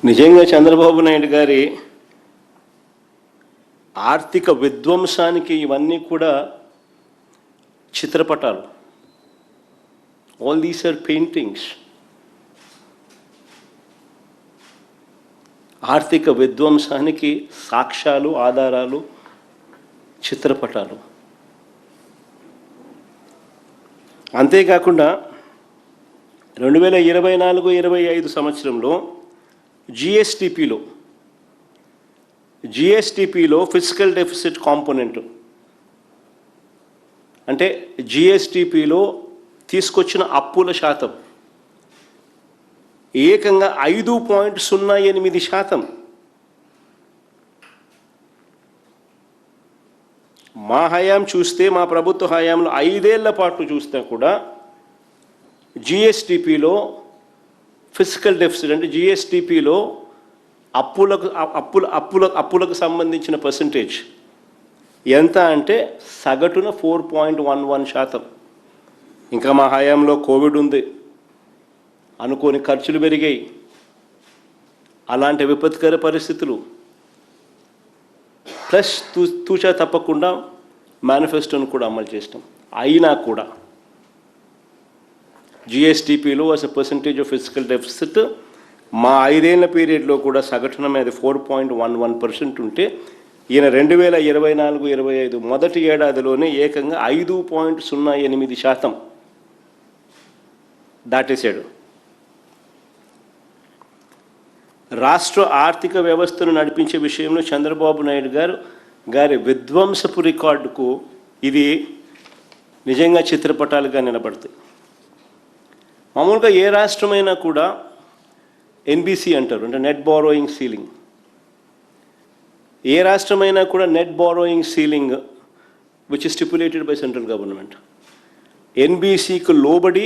నిజంగా చంద్రబాబు నాయుడు గారి ఆర్థిక విధ్వంసానికి ఇవన్నీ కూడా చిత్రపటాలు. All these are paintings. ఆర్థిక విధ్వంసానికి సాక్ష్యాలు, ఆధారాలు, చిత్రపటాలు. అంతేకాకుండా 2024-25 సంవత్సరంలో జిఎస్టిపిలో ఫిజికల్ డెఫిసిట్ కాంపోనెంట్ అంటే జిఎస్టిపిలో తీసుకొచ్చిన అప్పుల శాతం ఏకంగా 5.08%. మా హయాం చూస్తే, మా ప్రభుత్వ హయాంలో 5 ఏళ్ల పాటు చూస్తే కూడా జిఎస్టిపిలో ఫిజికల్ డెఫిసిట్ అంటే జిఎస్టిపిలో అప్పులకు సంబంధించిన పర్సంటేజ్ ఎంత అంటే సగటున 4.11%. ఇంకా మా హయాంలో కోవిడ్ ఉంది, అనుకోని ఖర్చులు పెరిగాయి, అలాంటి విపత్కర పరిస్థితులు, ప్లస్ తూచా తప్పకుండా మేనిఫెస్టోను కూడా అమలు చేస్తాం. అయినా కూడా జిఎస్టిపిలో అస్ ఎ పర్సంటేజ్ ఆఫ్ ఫిజికల్ డెఫిసిట్ మా 5 ఏళ్ల పీరియడ్లో కూడా సగటున మీద 4.11% ఉంటే ఈయన 2024-25 మొదటి ఏడాదిలోనే ఏకంగా 5.08% దాటేశాడు. రాష్ట్ర ఆర్థిక వ్యవస్థను నడిపించే విషయంలో చంద్రబాబు నాయుడు గారి విధ్వంసపు రికార్డుకు ఇది నిజంగా చిత్రపటాలుగా నిలబడతాయి. మామూలుగా ఏ రాష్ట్రమైనా కూడా ఎన్బిసి అంటారు, అంటే నెట్ బారోయింగ్ సీలింగ్. ఏ రాష్ట్రమైనా కూడా net borrowing ceiling which is stipulated by central government, ఎన్బిసికి లోబడి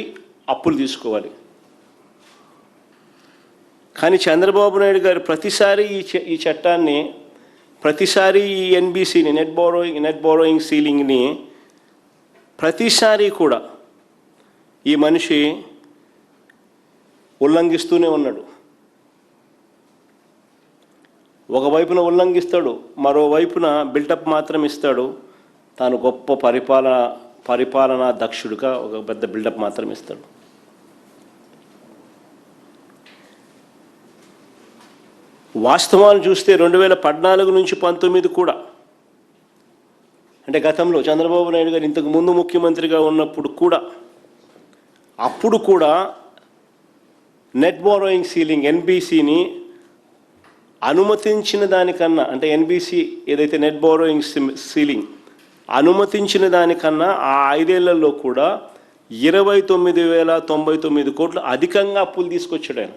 అప్పులు తీసుకోవాలి. కానీ చంద్రబాబు నాయుడు గారు ప్రతిసారి ఈ చట్టాన్ని, ప్రతిసారి ఈ ఎన్బిసిని, నెట్ బారోయింగ్ సీలింగ్ని ప్రతిసారి కూడా ఈ మనిషి ఉల్లంఘిస్తూనే ఉన్నాడు. ఒకవైపున ఉల్లంఘిస్తాడు, మరోవైపున బిల్డప్ మాత్రం ఇస్తాడు. తాను గొప్ప పరిపాలనా దక్షుడుగా ఒక పెద్ద బిల్డప్ మాత్రం ఇస్తాడు. వాస్తవాలు చూస్తే 2014-19 కూడా, అంటే గతంలో చంద్రబాబు నాయుడు గారు ఇంతకు ముందు ముఖ్యమంత్రిగా ఉన్నప్పుడు కూడా, అప్పుడు కూడా నెట్ బారోయింగ్ సీలింగ్ ఎన్బిసిని అనుమతించిన దానికన్నా, అంటే ఎన్బిసి ఏదైతే నెట్ బారోయింగ్ సీలింగ్ అనుమతించిన దానికన్నా ఆ 5 ఏళ్లలో కూడా 29,099 కోట్లు అధికంగా అప్పులు తీసుకొచ్చాడు ఆయన.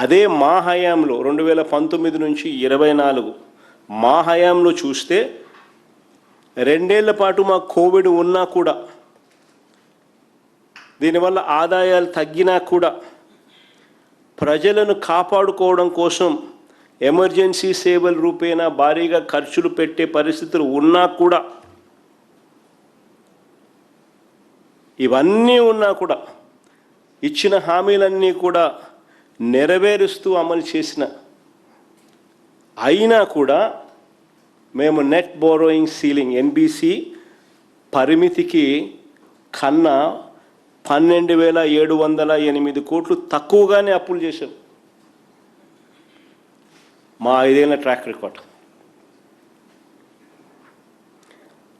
అదే మా హయాంలో 2019-24 మా హయాంలో చూస్తే 2 ఏళ్ల పాటు మా కోవిడ్ ఉన్నా కూడా, దీనివల్ల ఆదాయాలు తగ్గినా కూడా, ప్రజలను కాపాడుకోవడం కోసం ఎమర్జెన్సీ సేవల రూపేణా భారీగా ఖర్చులు పెట్టే పరిస్థితులు ఉన్నా కూడా, ఇవన్నీ ఉన్నా కూడా, ఇచ్చిన హామీలన్నీ కూడా నెరవేరుస్తూ అమలు చేసిన, అయినా కూడా మేము నెట్ బారోయింగ్ సీలింగ్ ఎన్బిసి పరిమితికి కన్నా 12,708 కోట్లు తక్కువగానే అప్పులు చేశాం. మా 5 ఏళ్ల ట్రాక్ రికార్డ్.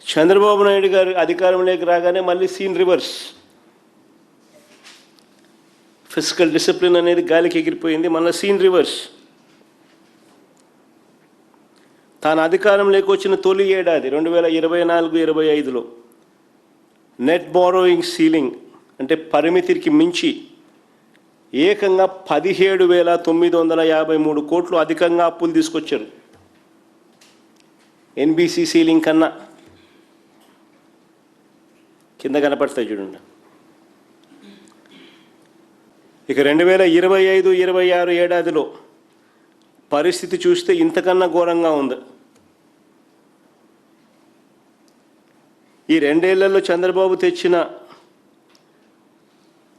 చంద్రబాబు నాయుడు గారు అధికారంలోకి రాగానే మళ్ళీ సీన్ రివర్స్. ఫిజికల్ డిసిప్లిన్ అనేది గాలికి ఎగిరిపోయింది, మళ్ళీ సీన్ రివర్స్. తాను అధికారంలోకి వచ్చిన తొలి ఏడాది 2024-25లో నెట్ బారోయింగ్ సీలింగ్ అంటే పరిమితికి మించి ఏకంగా 17,953 కోట్లు అధికంగా అప్పులు తీసుకొచ్చారు ఎన్బిసి సీలింగ్ కన్నా. కింద కనపడతాయి చూడండి. ఇక 2025-26 ఏడాదిలో పరిస్థితి చూస్తే ఇంతకన్నా ఘోరంగా ఉంది. ఈ 2 ఏళ్లలో చంద్రబాబు తెచ్చిన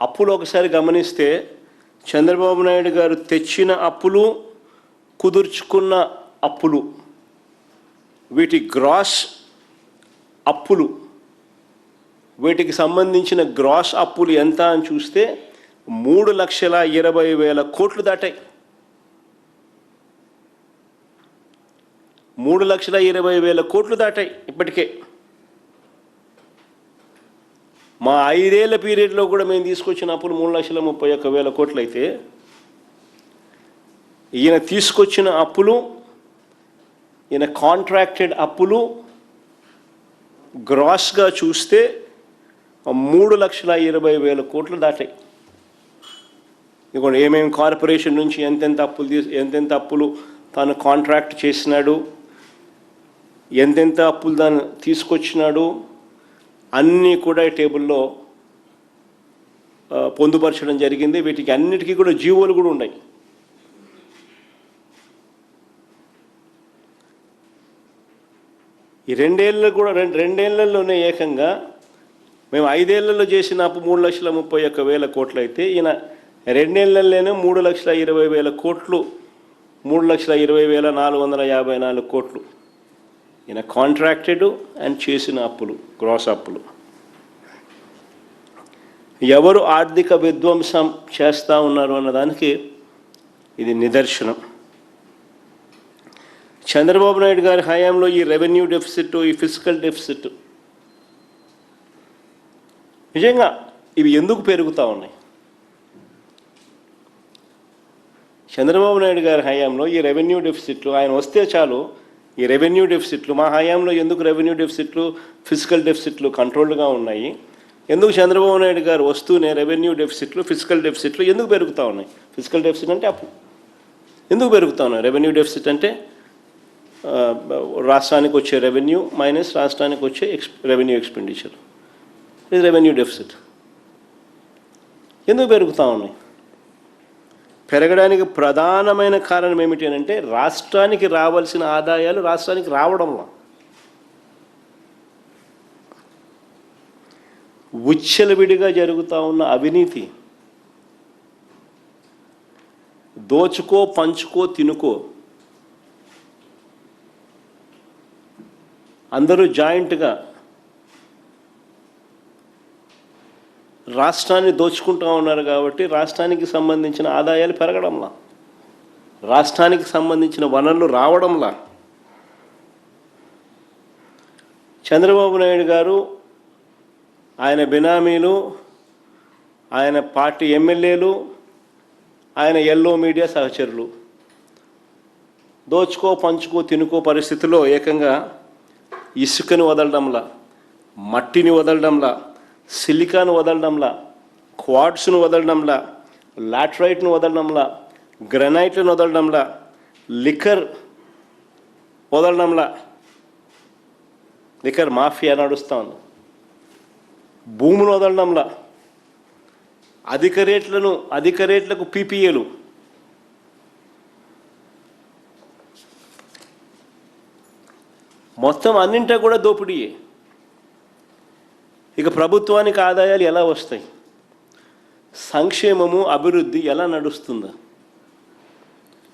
అప్పులు ఒకసారి గమనిస్తే చంద్రబాబు నాయుడు గారు తెచ్చిన అప్పులు, కుదుర్చుకున్న అప్పులు, వీటి గ్రాస్ అప్పులు, వీటికి సంబంధించిన గ్రాస్ అప్పులు ఎంత అని చూస్తే 3,20,000 కోట్లు దాటాయి. 3,20,000 కోట్లు దాటాయి ఇప్పటికే. మా 5 ఏళ్ల పీరియడ్లో కూడా మేము తీసుకొచ్చిన అప్పులు 3,31,000 కోట్లు అయితే, ఈయన తీసుకొచ్చిన అప్పులు, ఈయన కాంట్రాక్టెడ్ అప్పులు గ్రాస్గా చూస్తే 3,20,000 కోట్లు దాటాయి. ఇదిగోండి ఏమేమి కార్పొరేషన్ నుంచి ఎంతెంత అప్పులు తాను కాంట్రాక్ట్ చేసినాడు, ఎంతెంత అప్పులు దాన్ని తీసుకొచ్చినాడు, అన్నీ కూడా ఈ టేబుల్లో పొందుపరచడం జరిగింది. వీటికి అన్నిటికీ కూడా జీవోలు కూడా ఉన్నాయి. ఈ రెండేళ్లలోనే ఏకంగా మేము 5 ఏళ్లలో చేసిన అప్పు 3,31,000 కోట్లు అయితే, ఈయన 2 ఏళ్లలోనే 3,20,000 కోట్లు, 3,20,454 కోట్లు ఈయన కాంట్రాక్టెడ్ అండ్ చేసిన అప్పులు, గ్రాస్ అప్పులు. ఎవరు ఆర్థిక విధ్వంసం చేస్తూ ఉన్నారు అన్నదానికి ఇది నిదర్శనం. చంద్రబాబు నాయుడు గారి హయాంలో ఈ రెవెన్యూ డెఫిసిట్, ఈ ఫిజికల్ డెఫిసిట్ నిజంగా ఇవి ఎందుకు పెరుగుతూ ఉన్నాయి? చంద్రబాబు నాయుడు గారి హయాంలో ఈ రెవెన్యూ డెఫిసిట్లు, ఆయన వస్తే చాలు ఈ రెవెన్యూ డెఫిసిట్లు, మా హయాంలో ఎందుకు రెవెన్యూ డెఫిసిట్లు, ఫిజికల్ డెఫిసిట్లు కంట్రోల్డ్గా ఉన్నాయి? ఎందుకు చంద్రబాబు నాయుడు గారు వస్తూనే రెవెన్యూ డెఫిసిట్లు, ఫిజికల్ డెఫిసిట్లు ఎందుకు పెరుగుతూ ఉన్నాయి? ఫిజికల్ డెఫిసిట్ అంటే అప్పు ఎందుకు పెరుగుతూ ఉన్నాయి? రెవెన్యూ డెఫిసిట్ అంటే రాష్ట్రానికి వచ్చే రెవెన్యూ మైనస్ రాష్ట్రానికి వచ్చే రెవెన్యూ ఎక్స్పెండిచర్, ఇది రెవెన్యూ డెఫిసిట్. ఎందుకు పెరుగుతూ ఉన్నాయి? పెరగడానికి ప్రధానమైన కారణం ఏమిటి అంటే, రాష్ట్రానికి రావాల్సిన ఆదాయాలు రాష్ట్రానికి రావడంలో విచ్చలవిడిగా జరుగుతూ ఉన్న అవినీతి, దోచుకో పంచుకో తినుకో, అందరూ జాయింట్గా రాష్ట్రాన్ని దోచుకుంటూ ఉన్నారు. కాబట్టి రాష్ట్రానికి సంబంధించిన ఆదాయాలు పెరగడంలా, రాష్ట్రానికి సంబంధించిన వనరులు రావడంలా చంద్రబాబు నాయుడు గారు, ఆయన బినామీలు, ఆయన పార్టీ ఎమ్మెల్యేలు, ఆయన ఎల్లో మీడియా సహచరులు దోచుకో పంచుకో తినుకో పరిస్థితిలో ఏకంగా ఇసుకని వదలడంలా, మట్టిని వదలడంలా, సిలికాను వదలడంలా, క్వాడ్స్ను వదలడంలా, లాట్రైట్ను వదలడంలా, గ్రనైట్లను వదలడంలా, లిక్కర్ వదలడంలా, లిక్కర్ మాఫియా నడుస్తూ ఉంది, భూములు వదలడంలా, అధిక రేట్లకు పీపీఏలు, మొత్తం అన్నింటా కూడా దోపిడీయే. ఇక ప్రభుత్వానికి ఆదాయాలు ఎలా వస్తాయి? సంక్షేమము అభివృద్ధి ఎలా నడుస్తుందా?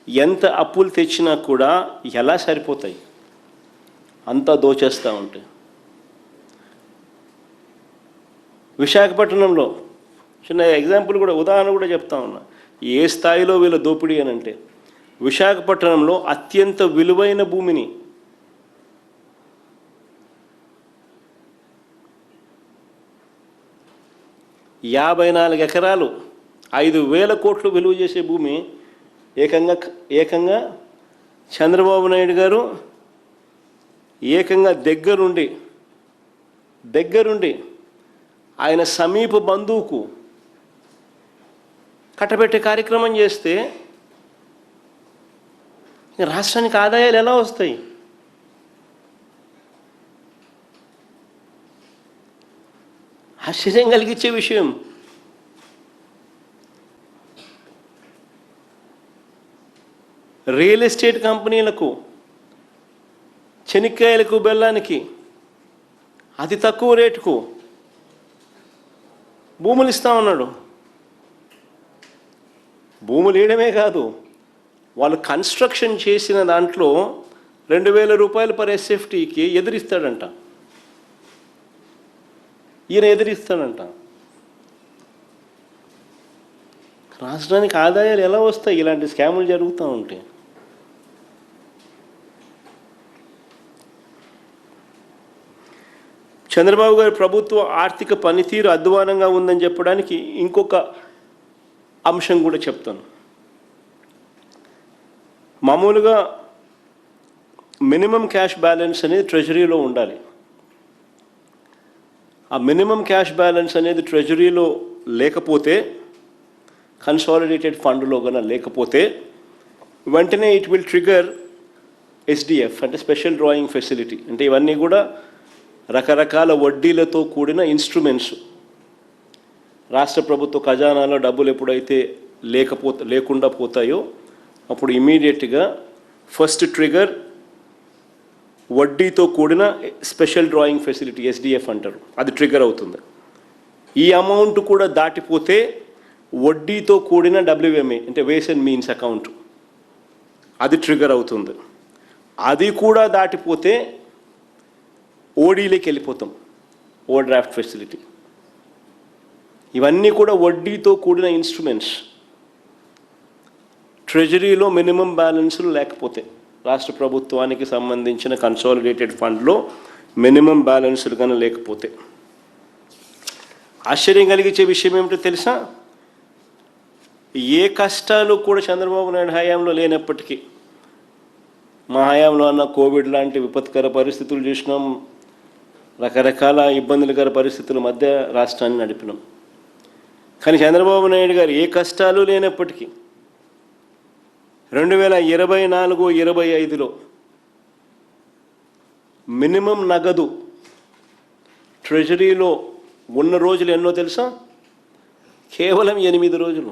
ఎంత అప్పులు తెచ్చినా కూడా ఎలా సరిపోతాయి? అంతా దోచేస్తూ ఉంటాయి. విశాఖపట్నంలో చిన్న ఎగ్జాంపుల్ కూడా, ఉదాహరణ కూడా చెప్తా ఉన్నా, ఏ స్థాయిలో వీళ్ళ దోపిడీ అని అంటే, విశాఖపట్నంలో అత్యంత విలువైన భూమిని ,54 ఎకరాలు 5,000 కోట్లు విలువ చేసే భూమి ఏకంగా చంద్రబాబు నాయుడు గారు ఏకంగా దగ్గరుండి ఆయన సమీప బంధువుకు కట్టబెట్టే కార్యక్రమం చేస్తే రాష్ట్రానికి ఆదాయాలు ఎలా వస్తాయి? ఆశ్చర్యం కలిగించే విషయం. రియల్ ఎస్టేట్ కంపెనీలకు, చెనిక్కాయలకు, బెల్లానికి అతి తక్కువ రేటుకు, భూములు ఇస్తా ఉన్నాడు. భూములు వేయడమే కాదు, వాళ్ళు కన్స్ట్రక్షన్ చేసిన దాంట్లో 2,000 రూపాయలు పర్ ఎస్ఎఫ్టీకి ఎదిరిస్తాడంట. ఈయన ఎదిరిస్తాడంట. రాష్ట్రానికి ఆదాయాలు ఎలా వస్తాయి ఇలాంటి స్కాములు జరుగుతూ ఉంటే? చంద్రబాబు గారి ప్రభుత్వ ఆర్థిక పనితీరు అధ్వానంగా ఉందని చెప్పడానికి ఇంకొక అంశం కూడా చెప్తాను. మామూలుగా మినిమం క్యాష్ బ్యాలెన్స్ అనేది ట్రెజరీలో ఉండాలి. ఆ మినిమం క్యాష్ బ్యాలెన్స్ అనేది ట్రెజరీలో లేకపోతే, కన్సాలిడేటెడ్ ఫండ్లో కన్నా లేకపోతే, వెంటనే ఇట్ విల్ ట్రిగర్ ఎస్డిఎఫ్ అంటే స్పెషల్ డ్రాయింగ్ ఫెసిలిటీ. అంటే ఇవన్నీ కూడా రకరకాల వడ్డీలతో కూడిన ఇన్స్ట్రుమెంట్స్. రాష్ట్ర ప్రభుత్వ ఖజానాలో డబ్బులు ఎప్పుడైతే లేకుండా పోతాయో అప్పుడు ఇమీడియట్గా ఫస్ట్ ట్రిగర్ వడ్డీతో కూడిన స్పెషల్ డ్రాయింగ్ ఫెసిలిటీ ఎస్డిఎఫ్ అంటారు, అది ట్రిగర్ అవుతుంది. ఈ అమౌంట్ కూడా దాటిపోతే వడ్డీతో కూడిన డబ్ల్యూఎంఏ అంటే వేస్ అండ్ మీన్స్ అకౌంట్, అది ట్రిగర్ అవుతుంది. అది కూడా దాటిపోతే ఓడీలోకి వెళ్ళిపోతాం, ఓవర్ డ్రాఫ్ట్ ఫెసిలిటీ. ఇవన్నీ కూడా వడ్డీతో కూడిన ఇన్స్ట్రుమెంట్స్. ట్రెజరీలో మినిమం బ్యాలెన్స్లు లేకపోతే, రాష్ట్ర ప్రభుత్వానికి సంబంధించిన కన్సాలిడేటెడ్ ఫండ్లో మినిమం బ్యాలెన్స్లు కానీ లేకపోతే, ఆశ్చర్యం కలిగించే విషయం ఏమిటో తెలుసా? ఏ కష్టాలు కూడా చంద్రబాబు నాయుడు హయాంలో లేనప్పటికీ, మా హయాంలో అన్న కోవిడ్ లాంటి విపత్కర పరిస్థితులు చూసినాం, రకరకాల ఇబ్బందులకర పరిస్థితుల మధ్య రాష్ట్రాన్ని నడిపినాం. కానీ చంద్రబాబు నాయుడు గారు ఏ కష్టాలు లేనప్పటికీ 2024-25లో మినిమం నగదు ట్రెజరీలో ఉన్న రోజులు ఎన్నో తెలుసా? కేవలం 8 రోజులు.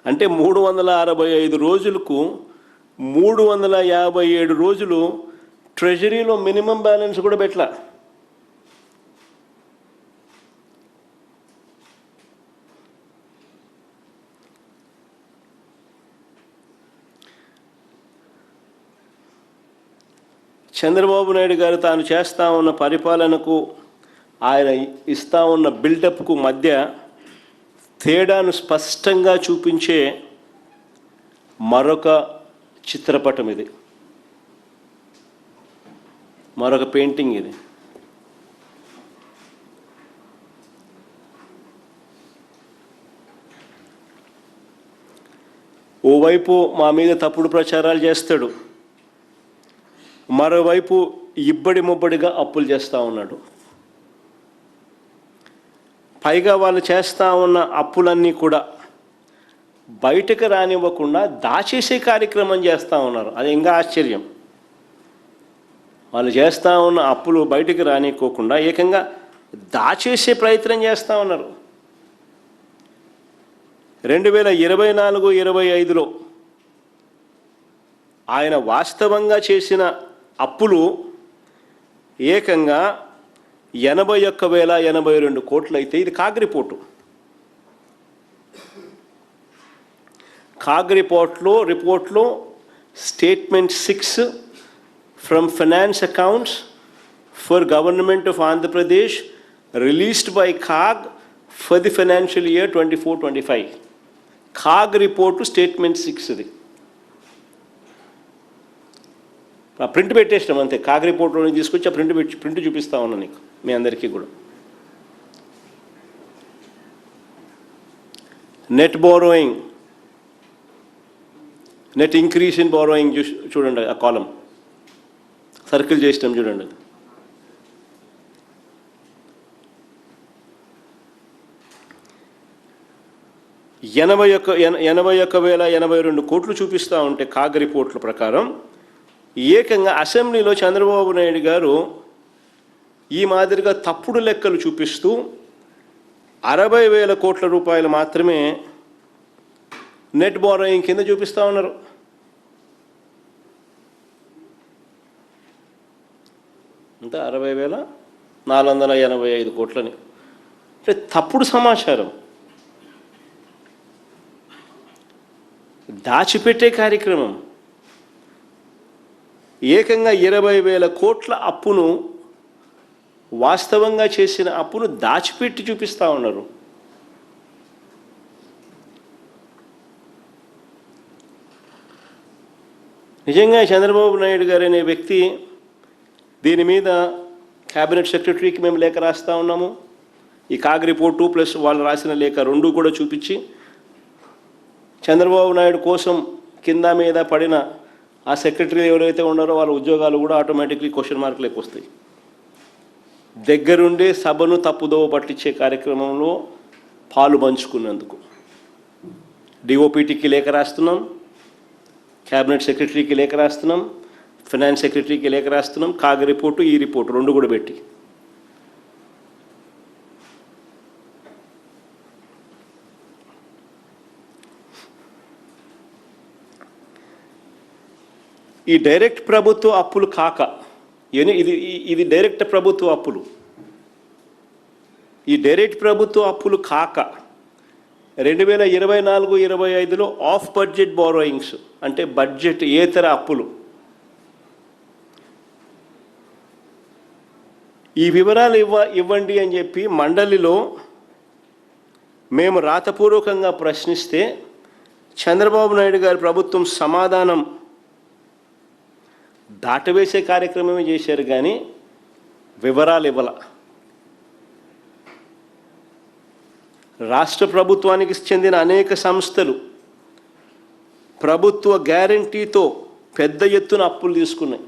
అంటే 365 రోజులకు 357 రోజులు ట్రెజరీలో మినిమం బ్యాలెన్స్ కూడా పెట్టలా. చంద్రబాబు నాయుడు గారు తాను చేస్తూ ఉన్న పరిపాలనకు, ఆయన ఇస్తూ ఉన్న బిల్డప్కు మధ్య తేడాను స్పష్టంగా చూపించే మరొక చిత్రపటం ఇది, మరొక పెయింటింగ్ ఇది. ఓవైపు మా మీద తప్పుడు ప్రచారాలు చేస్తాడు, మరోవైపు ఇబ్బడి ముబ్బడిగా అప్పులు చేస్తూ ఉన్నాడు. పైగా వాళ్ళు చేస్తూ ఉన్న అప్పులన్నీ కూడా బయటకు రానివ్వకుండా దాచేసే కార్యక్రమం చేస్తూ ఉన్నారు. అది ఇంకా ఆశ్చర్యం. వాళ్ళు చేస్తూ ఉన్న అప్పులు బయటకు రానివ్వకుండా ఏకంగా దాచేసే ప్రయత్నం చేస్తూ ఉన్నారు. 2024-25లో ఆయన వాస్తవంగా చేసిన అప్పులు ఏకంగా 81,082 కోట్లు అయితే, ఇది కాగ్ రిపోర్ట్లో statement 6 from finance accounts for government of Andhra Pradesh released by CAG for the financial year 24-25. CAG report statement 6 ఇది. ఆ ప్రింట్ పెట్టేసినాం అంతే. కాగ్ రిపోర్ట్లోనే తీసుకొచ్చి ఆ ప్రింట్ చూపిస్తా ఉన్నా నీకు, మీ అందరికీ కూడా. Net borrowing, net increase in borrowing చూడండి, ఆ కాలం సర్కిల్ చేసినాం చూడండి. ఎనభై 81,082 కోట్లు చూపిస్తూ ఉంటే కాగ్ రిపోర్ట్ల ప్రకారం ఏకంగా అసెంబ్లీలో చంద్రబాబు నాయుడు గారు ఈ మాదిరిగా తప్పుడు లెక్కలు చూపిస్తూ 60,000 కోట్ల రూపాయలు మాత్రమే నెట్ బారోయింగ్ కింద చూపిస్తూ ఉన్నారు. అంతా 60,485 కోట్లని అంటే తప్పుడు సమాచారం, దాచిపెట్టే కార్యక్రమం. ఏకంగా 20,000 కోట్ల అప్పును, వాస్తవంగా చేసిన అప్పును దాచిపెట్టి చూపిస్తూ ఉన్నారు. నిజంగా చంద్రబాబు నాయుడు గారు అనే వ్యక్తి, దీని మీద క్యాబినెట్ సెక్రటరీకి మేము లేఖ రాస్తూ ఉన్నాము. ఈ కాగ్ రిపోర్టు ప్లస్ వాళ్ళు రాసిన లేఖ రెండు కూడా చూపించి, చంద్రబాబు నాయుడు కోసం కింద మీద పడిన ఆ సెక్రటరీ ఎవరైతే ఉన్నారో వాళ్ళ ఉద్యోగాలు కూడా ఆటోమేటిక్లీ క్వశ్చన్ మార్కులకు వస్తాయి. దగ్గరుండే సభను తప్పుదోవ పట్టించే కార్యక్రమంలో పాలు పంచుకున్నందుకు డిఓపిటికి లేఖ రాస్తున్నాం, క్యాబినెట్ సెక్రటరీకి లేఖ రాస్తున్నాం, ఫైనాన్స్ సెక్రటరీకి లేఖ రాస్తున్నాం. కాగ్ రిపోర్టు, ఈ రిపోర్టు రెండు కూడా పెట్టి ఈ డైరెక్ట్ ప్రభుత్వ అప్పులు కాక, ఇది డైరెక్ట్ ప్రభుత్వ అప్పులు. ఈ డైరెక్ట్ ప్రభుత్వ అప్పులు కాక 2024-25లో ఆఫ్ బడ్జెట్ బారోయింగ్స్, అంటే బడ్జెట్ ఏతర అప్పులు. ఈ వివరాలు ఇవ్వండి అని చెప్పి మండలిలో మేము రాతపూర్వకంగా ప్రశ్నిస్తే చంద్రబాబు నాయుడు గారి ప్రభుత్వం సమాధానం దాటవేసే కార్యక్రమమే చేశారు, కానీ వివరాలు ఇవ్వాల. రాష్ట్ర ప్రభుత్వానికి చెందిన అనేక సంస్థలు ప్రభుత్వ గ్యారంటీతో పెద్ద ఎత్తున అప్పులు తీసుకున్నాయి.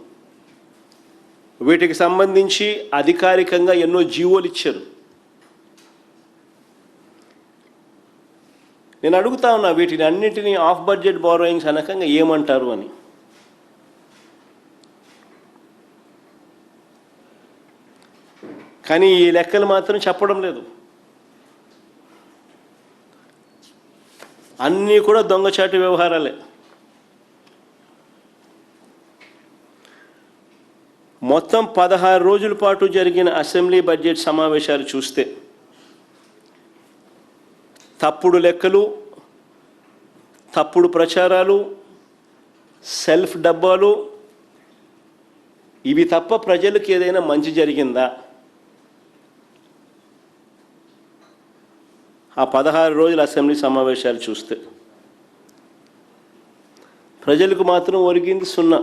వీటికి సంబంధించి అధికారికంగా ఎన్నో జీవోలు ఇచ్చారు. నేను అడుగుతా ఉన్నా, వీటిని అన్నిటినీ ఆఫ్ బడ్జెట్ బారోయింగ్స్ అనకంగా ఏమంటారు అని. కానీ ఈ లెక్కలు మాత్రం చెప్పడం లేదు. అన్నీ కూడా దొంగచాటు వ్యవహారాలే. మొత్తం 16 రోజుల పాటు జరిగిన అసెంబ్లీ బడ్జెట్ సమావేశాలు చూస్తే తప్పుడు లెక్కలు, తప్పుడు ప్రచారాలు, సెల్ఫ్ డబ్బాలు, ఇవి తప్ప ప్రజలకు ఏదైనా మంచి జరిగిందా? ఆ 16 రోజుల అసెంబ్లీ సమావేశాలు చూస్తే ప్రజలకు మాత్రం ఒరిగింది సున్నా.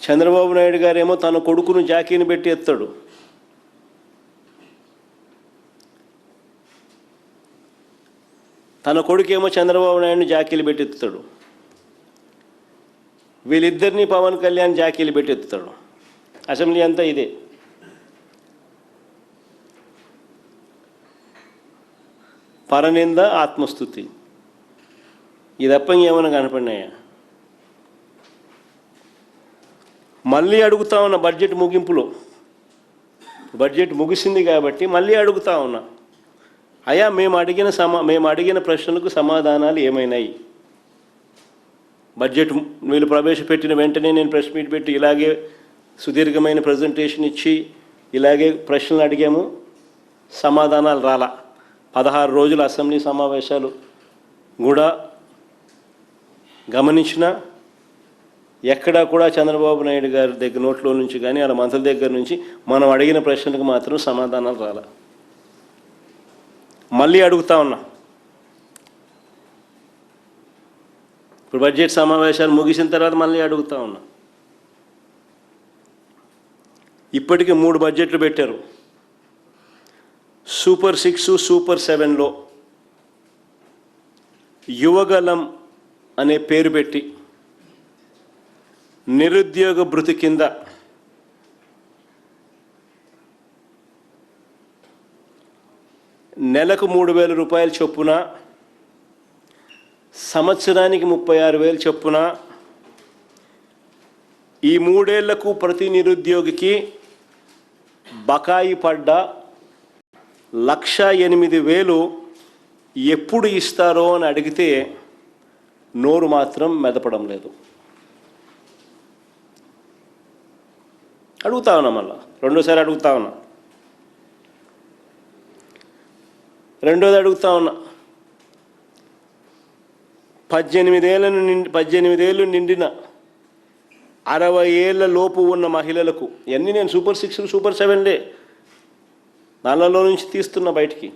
చంద్రబాబు నాయుడు గారేమో తన కొడుకును జాకీని పెట్టి ఎత్తాడు. తన కొడుకేమో చంద్రబాబు నాయుడిని జాకీలు పెట్టి ఎత్తుతాడు. వీళ్ళిద్దరినీ పవన్ కళ్యాణ్ జాకీలు పెట్టి ఎత్తుతాడు. అసెంబ్లీ అంతా ఇదే. పరనింద, ఆత్మస్తుతి, ఇది తప్ప ఏమైనా కనపడినాయా? మళ్ళీ అడుగుతా ఉన్నా, బడ్జెట్ ముగింపులో, బడ్జెట్ ముగిసింది కాబట్టి మళ్ళీ అడుగుతా ఉన్నా, అయ్యా మేము అడిగిన ప్రశ్నలకు సమాధానాలు ఏమైనాయి? బడ్జెట్ వీళ్ళు ప్రవేశపెట్టిన వెంటనే నేను ప్రెస్ మీట్ పెట్టి ఇలాగే సుదీర్ఘమైన ప్రజెంటేషన్ ఇచ్చి ఇలాగే ప్రశ్నలు అడిగాము, సమాధానాలు రాలా. 16 రోజుల అసెంబ్లీ సమావేశాలు కూడా గమనించిన ఎక్కడా కూడా చంద్రబాబు నాయుడు గారి దగ్గర నోట్లో నుంచి కానీ వాళ్ళ మంత్రుల దగ్గర నుంచి మనం అడిగిన ప్రశ్నలకు మాత్రం సమాధానాలు రాలా. మళ్ళీ అడుగుతా ఉన్నా, ఇప్పుడు బడ్జెట్ సమావేశాలు ముగిసిన తర్వాత మళ్ళీ అడుగుతా ఉన్నా. ఇప్పటికీ 3 బడ్జెట్లు పెట్టారు. సూపర్ 6, సూపర్ 7లో యువగలం అనే పేరు పెట్టి నిరుద్యోగ భృతి కింద నెలకు 3,000 రూపాయల చొప్పున, సంవత్సరానికి 36,000 చొప్పున, ఈ 3 ఏళ్లకు ప్రతి నిరుద్యోగికి బకాయి పడ్డ 1,08,000 ఎప్పుడు ఇస్తారో అని అడిగితే నోరు మాత్రం మెదపడం లేదు. అడుగుతా ఉన్నా, మళ్ళా రెండోసారి అడుగుతా ఉన్నా, రెండోది అడుగుతా ఉన్నా, 18 ఏళ్ళు నిండిన 60 ఏళ్ల లోపు ఉన్న మహిళలకు, ఇవన్నీ నేను సూపర్ 6 సూపర్ 7లే నాళ్ళలో నుంచి తీస్తున్నా బయటికి.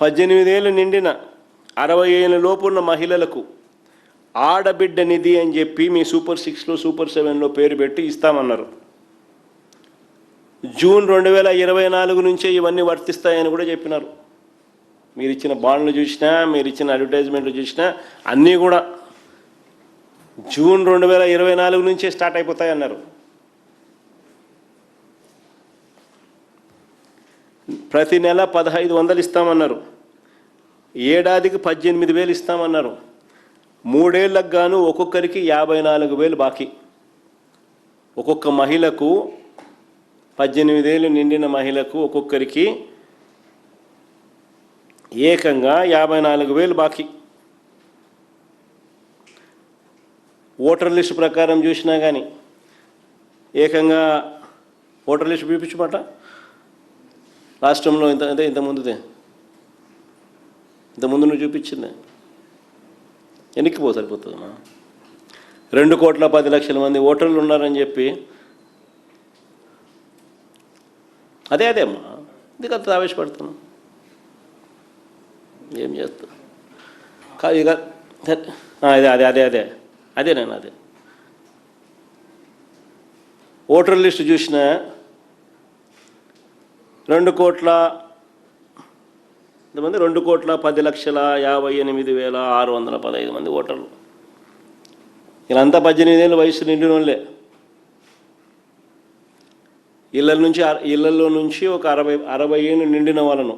18 ఏళ్ళు నిండిన 60 ఏళ్ళ లోపు ఉన్న మహిళలకు ఆడబిడ్డ నిధి అని చెప్పి మీ సూపర్ 6లో సూపర్ 7లో పేరు పెట్టి ఇస్తామన్నారు. జూన్ 2024 నుంచే ఇవన్నీ వర్తిస్తాయని కూడా చెప్పినారు. మీరు ఇచ్చిన బాండ్లు చూసినా, మీరు ఇచ్చిన అడ్వర్టైజ్మెంట్లు చూసినా అన్నీ కూడా జూన్ 2024 నుంచే స్టార్ట్ అయిపోతాయి అన్నారు. ప్రతి నెల 1500 ఇస్తామన్నారు. ఏడాదికి 18,000 ఇస్తామన్నారు. 3 ఏళ్లకు గాను ఒక్కొక్కరికి 54,000 బాకీ. ఒక్కొక్క మహిళకు 18 ఏళ్ళు నిండిన మహిళకు ఒక్కొక్కరికి ఏకంగా 54,000 బాకీ. ఓటర్ లిస్టు ప్రకారం చూసినా కానీ ఏకంగా ఓటర్ లిస్టు చూపించమాట రాష్ట్రంలో ఇంతకుముందు నువ్వు చూపించింది ఎన్నికిపో సరిపోతుందమ్మా. 2,10,00,000 మంది ఓటర్లు ఉన్నారని చెప్పి అదే అమ్మా, ఇది అంత ఆవేశపడుతున్నాం. ఏం చేస్తా కాదు ఇక అదే నేను ఓటర్ లిస్టు చూసిన 2,10,58,615 మంది ఓటర్లు. వీళ్ళంతా 18 ఏళ్ళ వయసు నిండిన వాళ్ళే. ఇళ్లలో నుంచి ఒక 60 ఏళ్ళు నిండిన వాళ్ళను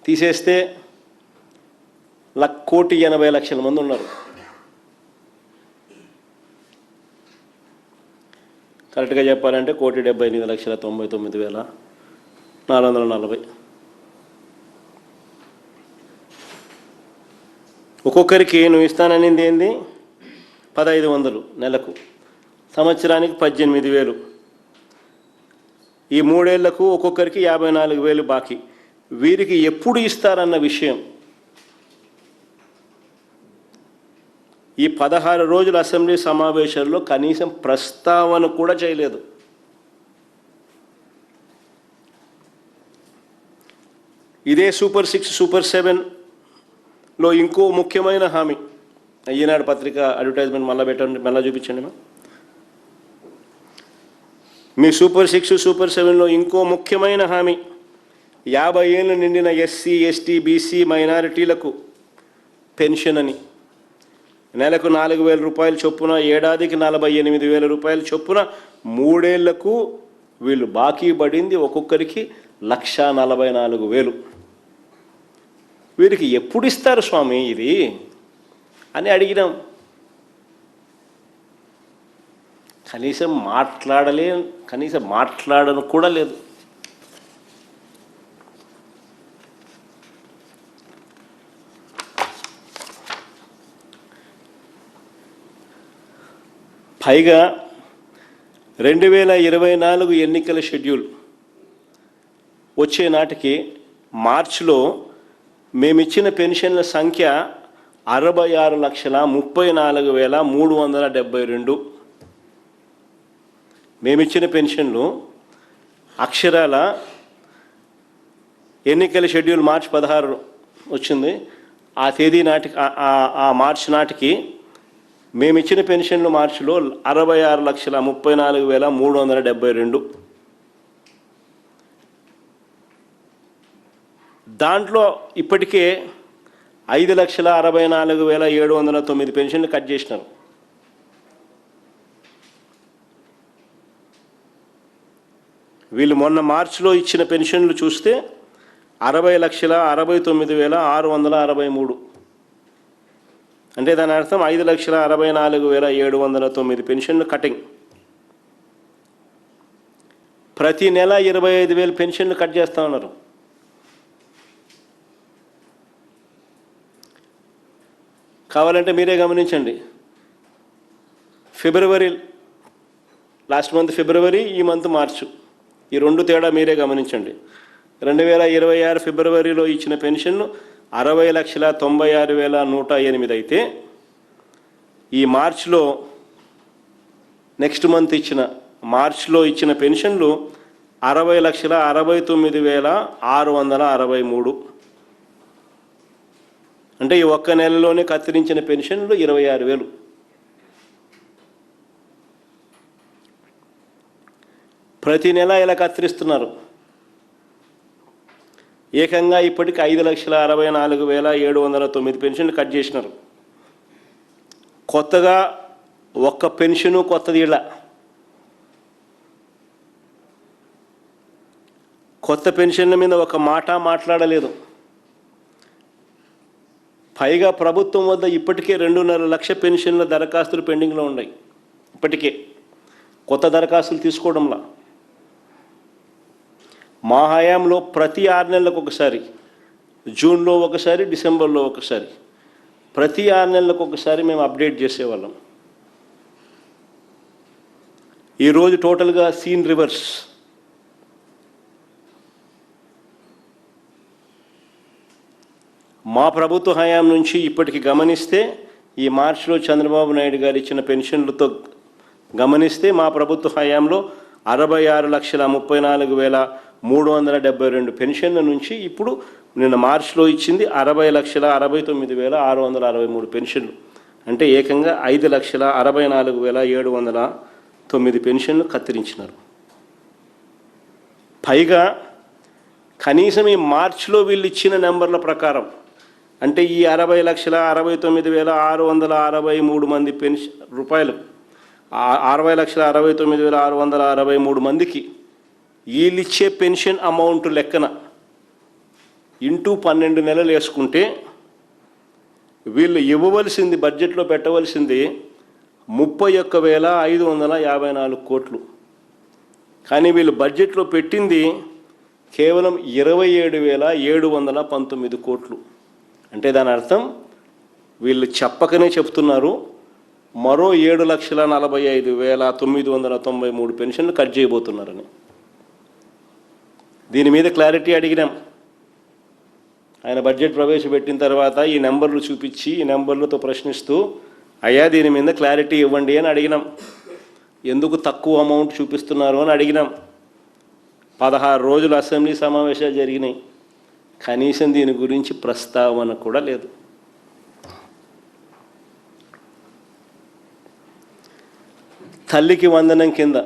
తీసేస్తే 1,80,00,000 మంది ఉన్నారు. కరెక్ట్గా చెప్పాలంటే 1,78,99,440. ఒక్కొక్కరికి నువ్వు ఇస్తాననింది ఏంది 1,500 నెలకు, సంవత్సరానికి 18,000. ఈ 3 ఏళ్లకు ఒక్కొక్కరికి 54,000 బాకీ. వీరికి ఎప్పుడు ఇస్తారన్న విషయం ఈ 16 రోజుల అసెంబ్లీ సమావేశాల్లో కనీసం ప్రస్తావన కూడా చేయలేదు. ఇదే సూపర్ 6 సూపర్ 7లో ఇంకో ముఖ్యమైన హామీ, ఈనాడు పత్రిక అడ్వర్టైజ్మెంట్ మళ్ళీ చూపించండి. మీ సూపర్ 6 సూపర్ 7లో ఇంకో ముఖ్యమైన హామీ, 50 ఏళ్ళు నిండిన ఎస్సీ ఎస్టీ బీసీ మైనారిటీలకు పెన్షన్ అని. నెలకు 4,000 రూపాయలు చొప్పున, ఏడాదికి 48,000 రూపాయలు చొప్పున 3 ఏళ్లకు వీళ్ళు బాకీ పడింది ఒక్కొక్కరికి 1,44,000. వీరికి ఎప్పుడు ఇస్తారు స్వామి ఇది అని అడిగినాం. కనీసం మాట్లాడను కూడా లేదు. పైగా 2024 ఎన్నికల షెడ్యూల్ వచ్చే నాటికి మార్చిలో మేమిచ్చిన పెన్షన్ల సంఖ్య 66,34,372. మేమిచ్చిన పెన్షన్లు అక్షరాల ఎన్నికల షెడ్యూల్ మార్చి 16 వచ్చింది. ఆ తేదీ నాటికి, ఆ మార్చి నాటికి మేమిచ్చిన పెన్షన్లు మార్చిలో 66,34,372. దాంట్లో ఇప్పటికే 5,64,709 పెన్షన్లు కట్ చేసినారు. వీళ్ళు మొన్న మార్చిలో ఇచ్చిన పెన్షన్లు చూస్తే 60,69,663. అంటే దాని అర్థం 5,64,709 పెన్షన్లు కటింగ్. ప్రతి నెల 25,000 పెన్షన్లు కట్ చేస్తూ ఉన్నారు. కావాలంటే మీరే గమనించండి. లాస్ట్ మంత్ ఫిబ్రవరి, ఈ మంత్ మార్చు ఈ రెండు తేడా మీరే గమనించండి. 2026 ఫిబ్రవరిలో ఇచ్చిన పెన్షన్లు 60,96,108 అయితే ఈ మార్చ్లో నెక్స్ట్ మంత్ ఇచ్చిన మార్చ్లో ఇచ్చిన పెన్షన్లు 60,69,663. అంటే ఈ ఒక్క నెలలోనే కత్తిరించిన పెన్షన్లు 26,000. ప్రతి నెల ఇలా కత్తిరిస్తున్నారు. ఏకంగా ఇప్పటికి 5,64,709 పెన్షన్లు కట్ చేసినారు. కొత్తగా ఒక్క పెన్షను కొత్తది ఇలా కొత్త పెన్షన్ల మీద ఒక మాట మాట్లాడలేదు. పైగా ప్రభుత్వం వద్ద ఇప్పటికే 2.5 లక్షల పెన్షన్ల దరఖాస్తులు పెండింగ్లో ఉన్నాయి. ఇప్పటికే కొత్త దరఖాస్తులు తీసుకోవడంలా. మా హయాంలో ప్రతి 6 నెలలకు ఒకసారి, జూన్లో ఒకసారి, డిసెంబర్లో ఒకసారి, ప్రతి 6 నెలలకు ఒకసారి మేము అప్డేట్ చేసేవాళ్ళం. ఈరోజు టోటల్గా సీన్ రివర్స్. మా ప్రభుత్వ హయాం నుంచి ఇప్పటికి గమనిస్తే ఈ మార్చిలో చంద్రబాబు నాయుడు గారు ఇచ్చిన పెన్షన్లతో గమనిస్తే మా ప్రభుత్వ హయాంలో 66,34,372 పెన్షన్ల నుంచి ఇప్పుడు నిన్న మార్చిలో ఇచ్చింది 60,69,663 పెన్షన్లు. అంటే ఏకంగా 5,64,709 పెన్షన్లు కత్తిరించినారు. పైగా కనీసం ఈ మార్చిలో వీళ్ళు ఇచ్చిన నెంబర్ల ప్రకారం అంటే ఈ 60,69,663 మంది పెన్షన్ రూపాయలు 60,69,663 మందికి వీళ్ళు ఇచ్చే పెన్షన్ అమౌంట్ లెక్కన ఇంటూ 12 నెలలు వేసుకుంటే వీళ్ళు ఇవ్వవలసింది బడ్జెట్లో పెట్టవలసింది 31,554 కోట్లు. కానీ వీళ్ళు బడ్జెట్లో పెట్టింది కేవలం 27,719 కోట్లు. అంటే దాని అర్థం వీళ్ళు చెప్పకనే చెప్తున్నారు మరో 7,45,993 పెన్షన్లు కట్ చేయబోతున్నారని. దీని మీద క్లారిటీ అడిగినాం. ఆయన బడ్జెట్ ప్రవేశపెట్టిన తర్వాత ఈ నెంబర్లు చూపించి ఈ నెంబర్లతో ప్రశ్నిస్తూ అయ్యా దీని మీద క్లారిటీ ఇవ్వండి అని అడిగినాం. ఎందుకు తక్కువ అమౌంట్ చూపిస్తున్నారు అని అడిగినాం. 16 రోజులు అసెంబ్లీ సమావేశాలు జరిగినాయి. కనీసం దీని గురించి ప్రస్తావన కూడా లేదు. తల్లికి వందనం కింద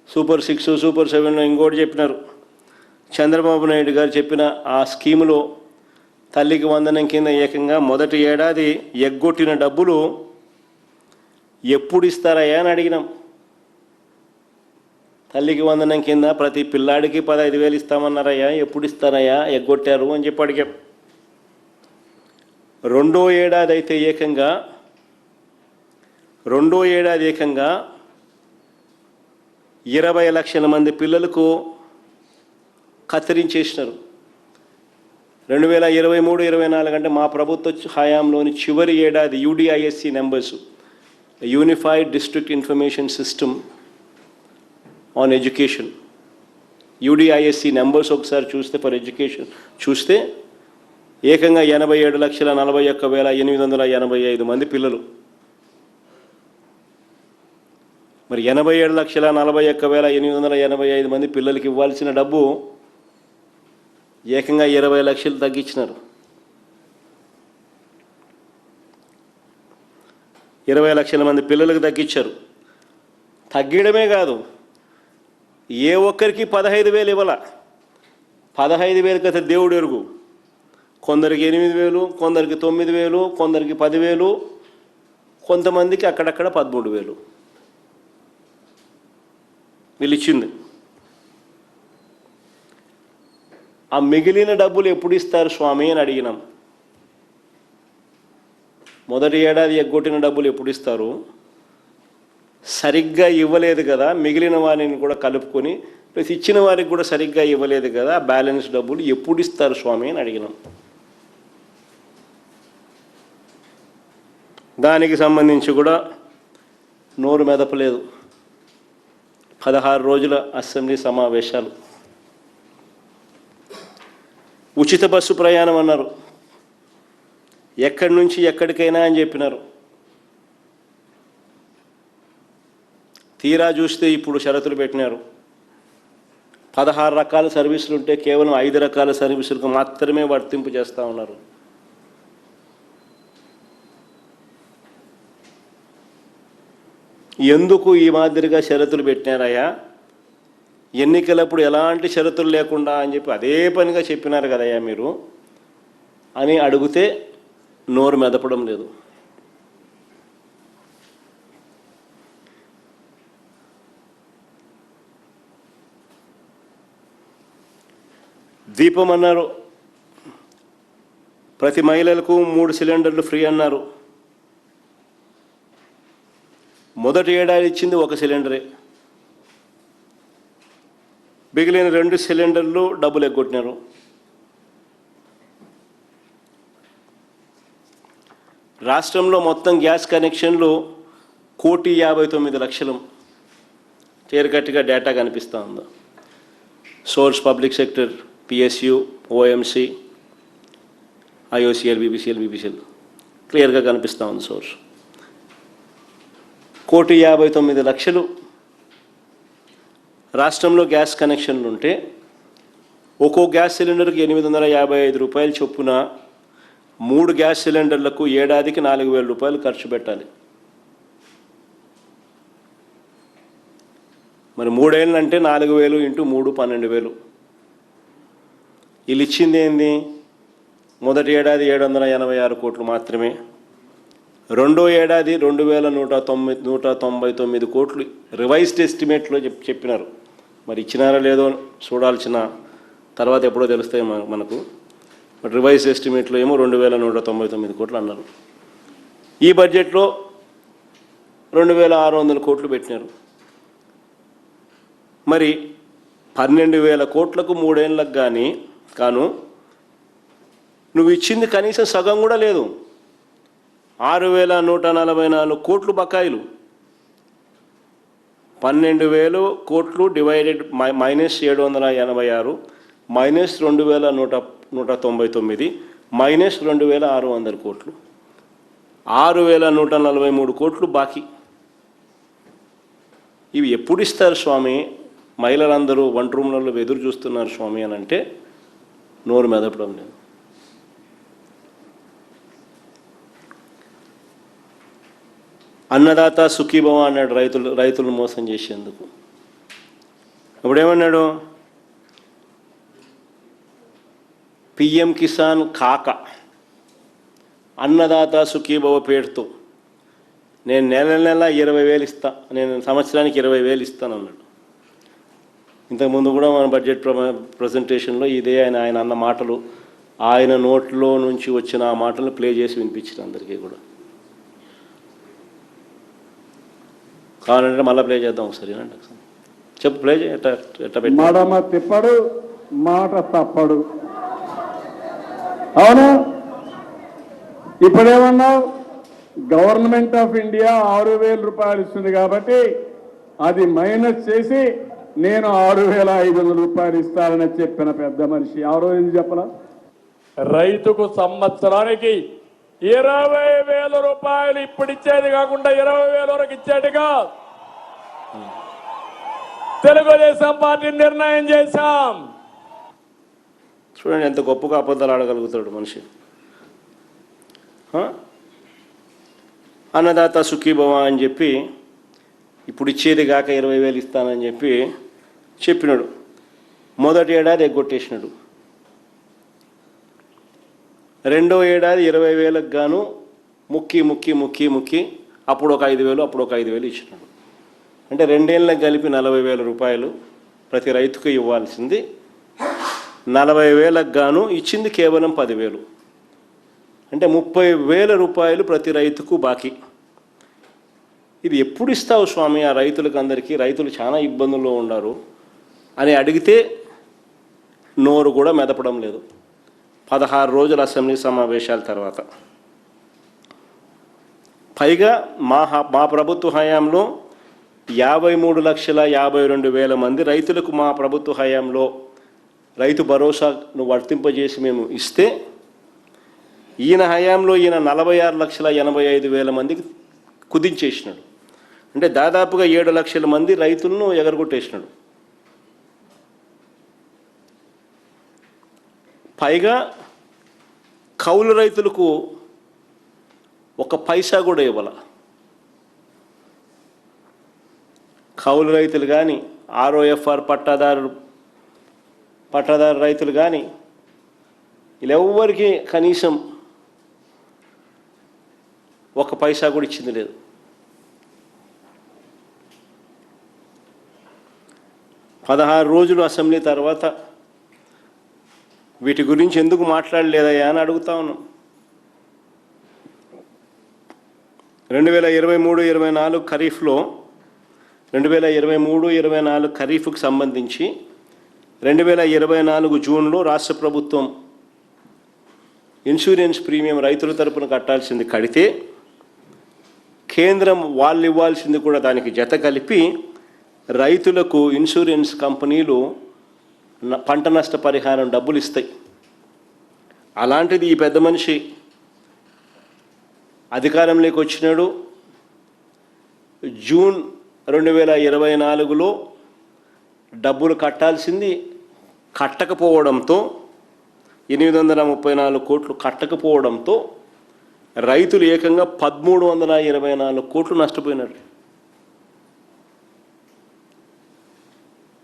సూపర్ 6, సూపర్ 7లో ఇంకోటి చెప్పినారు. చంద్రబాబు నాయుడు గారు చెప్పిన ఆ స్కీములో తల్లికి వందనం కింద ఏకంగా మొదటి ఏడాది ఎగ్గొట్టిన డబ్బులు ఎప్పుడు ఇస్తారయ్యా అని అడిగినాం. తల్లికి వందనం కింద ప్రతి పిల్లాడికి 15,000 ఇస్తామన్నారయ్యా, ఎప్పుడు ఇస్తారయ్యా, ఎగ్గొట్టారు అని చెప్పి అడిగాం. రెండో ఏడాది ఏకంగా 20 లక్షల మంది పిల్లలకు కత్తిరించేసినారు. 2023-24 అంటే మా ప్రభుత్వ హయాంలోని చివరి ఏడాది యూడిఐఎస్సి numbers, unified district information system on education, యూడిఐఎస్సి numbers ఒకసారి చూస్తే ఫర్ ఎడ్యుకేషన్ చూస్తే ఏకంగా 87,41,885 మంది పిల్లలు. మరి 87,41,885 మంది పిల్లలకి ఇవ్వాల్సిన డబ్బు ఏకంగా 20 లక్షలు తగ్గించినారు. 20 లక్షల మంది పిల్లలకు తగ్గించారు. తగ్గడమే కాదు, ఏ ఒక్కరికి 15,000 ఇవ్వాల. 15,000 కథ దేవుడు ఎరుగు. కొందరికి 8,000, కొందరికి 9,000, కొందరికి 10,000, కొంతమందికి అక్కడక్కడ 13,000 వీళ్ళు ఇచ్చింది. ఆ మిగిలిన డబ్బులు ఎప్పుడు ఇస్తారు స్వామి అని అడిగినాం. మొదటి ఏడాది ఎగ్గొట్టిన డబ్బులు ఎప్పుడు ఇస్తారు? సరిగ్గా ఇవ్వలేదు కదా, మిగిలిన వారిని కూడా కలుపుకొని ప్లస్ ఇచ్చిన వారికి కూడా సరిగ్గా ఇవ్వలేదు కదా, బ్యాలెన్స్ డబ్బులు ఎప్పుడు ఇస్తారు స్వామి అని అడిగినాం. దానికి సంబంధించి కూడా నోరు మెదపలేదు. 16 రోజుల అసెంబ్లీ సమావేశాలు. ఉచిత బస్సు ప్రయాణం అన్నారు, ఎక్కడి నుంచి ఎక్కడికైనా అని చెప్పినారు. తీరా చూస్తే ఇప్పుడు షరతులు పెట్టినారు. 16 రకాల సర్వీసులు ఉంటే కేవలం 5 రకాల సర్వీసులకు మాత్రమే వర్తింపు చేస్తూ ఉన్నారు. ఎందుకు ఈ మాదిరిగా షరతులు పెట్టినారయ్యా? ఎన్నికలప్పుడు ఎలాంటి షరతులు లేకుండా అని చెప్పి అదే పనిగా చెప్పినారు కదయ్యా మీరు అని అడిగితే నోరు మెదపడం లేదు. దీపం అన్నారు, ప్రతి మహిళలకు 3 సిలిండర్లు ఫ్రీ అన్నారు. మొదటి ఏడాది ఇచ్చింది 1 సిలిండరే, మిగిలిన 2 సిలిండర్లు డబ్బులు ఎగ్గొట్టినారు. రాష్ట్రంలో మొత్తం గ్యాస్ కనెక్షన్లు 1,59,00,000 క్లియర్కట్గా డేటా కనిపిస్తూ ఉంది. Source public sector, PSU, OMC, IOCL, BPCL క్లియర్గా కనిపిస్తూ ఉంది. సోర్స్ 1,59,00,000 రాష్ట్రంలో గ్యాస్ కనెక్షన్లు ఉంటే ఒక్కో గ్యాస్ సిలిండర్కి 855 రూపాయలు చొప్పున 3 గ్యాస్ సిలిండర్లకు ఏడాదికి 4,000 రూపాయలు ఖర్చు పెట్టాలి. మరి 3 ఏళ్ళు అంటే 4,000 × 3 12,000. వీళ్ళు ఇచ్చింది ఏంది? మొదటి ఏడాది 786 కోట్లు మాత్రమే, రెండో ఏడాది 2,199 కోట్లు రివైజ్డ్ ఎస్టిమేట్లో చెప్పినారు. మరి ఇచ్చినారా లేదో చూడాల్సిన తర్వాత ఎప్పుడో తెలుస్తాయి మనకు. బట్ రివైజ్డ్ ఎస్టిమేట్లో ఏమో 2,199 కోట్లు అన్నారు. ఈ బడ్జెట్లో 2,600 కోట్లు పెట్టినారు. మరి 12,000 కోట్లకు 3 ఏళ్ళకు కాను నువ్వు ఇచ్చింది కనీసం సగం కూడా లేదు. 6,144 కోట్లు బకాయిలు. 12,000 కోట్లు డివైడెడ్ -786 -2,199 -2,600 కోట్లు, 6,143 కోట్లు బాకీ. ఇవి ఎప్పుడు ఇస్తారు స్వామి? మహిళలందరూ వంట రూమ్లలో ఎదురు చూస్తున్నారు స్వామి అని అంటే నోరు మెదపడం లేదు. అన్నదాత సుఖీభవ అన్నాడు రైతులను మోసం చేసేందుకు. అప్పుడేమన్నాడు? PM కిసాన్ కాక అన్నదాత సుఖీభవ పేరుతో నేను నెల 20,000 ఇస్తా, నేను సంవత్సరానికి 20,000 ఇస్తానన్నాడు. ఇంతకుముందు కూడా మన బడ్జెట్ ప్రజెంటేషన్లో ఇదే ఆయన అన్న మాటలు, ఆయన నోట్లో నుంచి వచ్చిన ఆ మాటలు ప్లే చేసి వినిపించారు అందరికీ కూడా. కావాలంటే మళ్ళీ ప్లే చేద్దాం ఒకసారి. చెప్పు, ప్లే చేయ. మడమ తిప్పడు, మాట తప్పడు. అవును, ఇప్పుడేమన్నావు? గవర్నమెంట్ ఆఫ్ ఇండియా 6,000 రూపాయలు ఇస్తుంది కాబట్టి అది మైనస్ చేసి నేను 6,500 రూపాయలు ఇస్తానని చెప్పిన పెద్ద మనిషి ఎవరో ఎందుకు చెప్పలా? రైతుకు సంవత్సరానికి 20,000 రూపాయలు ఇప్పుడు ఇచ్చేది కాకుండా 20,000 వరకు ఇచ్చేట్టుగా తెలుగుదేశం పార్టీ నిర్ణయం చేశాం. చూడండి ఎంత గొప్పగా అబద్ధాలు ఆడగలుగుతాడు మనిషి. అన్నదాత సుఖీభవ అని చెప్పి ఇప్పుడు ఇచ్చేది కాక 20,000 ఇస్తానని చెప్పి చెప్పినాడు. మొదటి ఏడాది ఎగ్గొట్టేసినాడు. రెండో ఏడాది 20,000కు గాను ముక్కి అప్పుడు ఒక 5,000 అప్పుడు ఒక 5,000 ఇచ్చినాడు. అంటే 2 ఏళ్ళకి కలిపి 40,000 రూపాయలు ప్రతి రైతుకు ఇవ్వాల్సింది 40,000కు గాను ఇచ్చింది కేవలం 10,000. అంటే 30,000 రూపాయలు ప్రతి రైతుకు బాకీ. ఇది ఎప్పుడు ఇస్తావు స్వామి ఆ రైతులకు అందరికీ? రైతులు చాలా ఇబ్బందుల్లో ఉన్నారు అని అడిగితే నోరు కూడా మెదపడం లేదు. 16 రోజుల అసెంబ్లీ సమావేశాల తర్వాత పైగా మా ప్రభుత్వ హయాంలో 53,52,000 మంది రైతులకు మా ప్రభుత్వ హయాంలో రైతు భరోసాను వర్తింపజేసి మేము ఇస్తే, ఈయన హయాంలో ఈయన 46,85,000 మందికి కుదించేసినాడు. అంటే దాదాపుగా 7 లక్షల మంది రైతులను ఎగరగొట్టేసినాడు. పైగా కౌలు రైతులకు ఒక పైసా కూడా ఇవ్వాల. కౌలు రైతులు కానీ, ఆర్ఓఎఫ్ఆర్ పట్టాదారు రైతులు కానీ వీళ్ళెవ్వరికి కనీసం ఒక పైసా కూడా ఇచ్చింది లేదు. పదహారు రోజులు అసెంబ్లీ తర్వాత వీటి గురించి ఎందుకు మాట్లాడలేదయ్యా అని అడుగుతా ఉన్నాం. 2023-24 ఖరీఫ్లో 2023-24 ఖరీఫ్కు సంబంధించి 2024 జూన్లో రాష్ట్ర ప్రభుత్వం ఇన్సూరెన్స్ ప్రీమియం రైతుల తరపున కట్టాల్సింది కడితే, కేంద్రం వాళ్ళు ఇవ్వాల్సింది కూడా దానికి జత కలిపి రైతులకు ఇన్సూరెన్స్ కంపెనీలు పంట నష్ట పరిహారం డబ్బులు ఇస్తాయి. అలాంటిది ఈ పెద్ద మనిషి అధికారంలోకి వచ్చినాడు. జూన్ 2024లో డబ్బులు కట్టాల్సింది కట్టకపోవడంతో, 834 కోట్లు కట్టకపోవడంతో రైతులు ఏకంగా 1324 కోట్లు నష్టపోయినారు.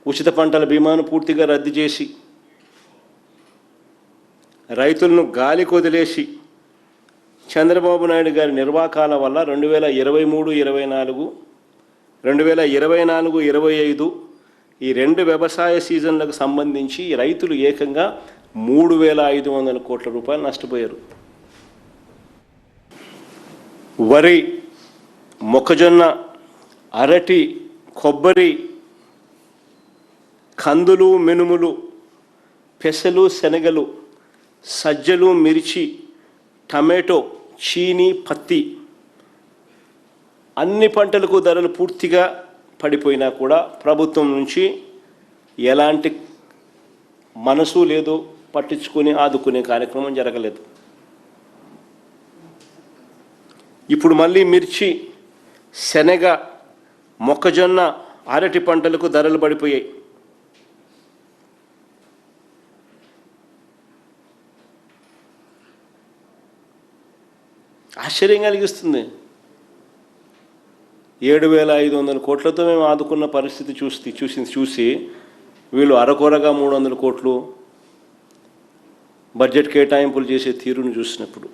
ఉచిత పంటల బీమాను పూర్తిగా రద్దు చేసి రైతులను గాలికి వదిలేసి చంద్రబాబు నాయుడు గారి నిర్వాకాల వల్ల 2023-24, 2024-25 ఈ 2 వ్యవసాయ సీజన్లకు సంబంధించి రైతులు ఏకంగా 3,500 కోట్ల రూపాయలు నష్టపోయారు. వరి, మొక్కజొన్న, అరటి, కొబ్బరి, కందులు, మినుములు, పెసలు, శనగలు, సజ్జలు, మిర్చి, టమాటో, చీని, పత్తి అన్ని పంటలకు ధరలు పూర్తిగా పడిపోయినా కూడా ప్రభుత్వం నుంచి ఎలాంటి మనసు లేదు, పట్టించుకొని ఆదుకునే కార్యక్రమం జరగలేదు. ఇప్పుడు మళ్ళీ మిర్చి, శనగ, మొక్కజొన్న, అరటి పంటలకు ధరలు పడిపోయాయి. ఆశ్చర్యం కలిగిస్తుంది. 7,500 కోట్లతో మేము ఆదుకున్న పరిస్థితి చూసి వీళ్ళు అరకొరగా 300 కోట్లు బడ్జెట్ కేటాయింపులు చేసే తీరును చూసినప్పుడు,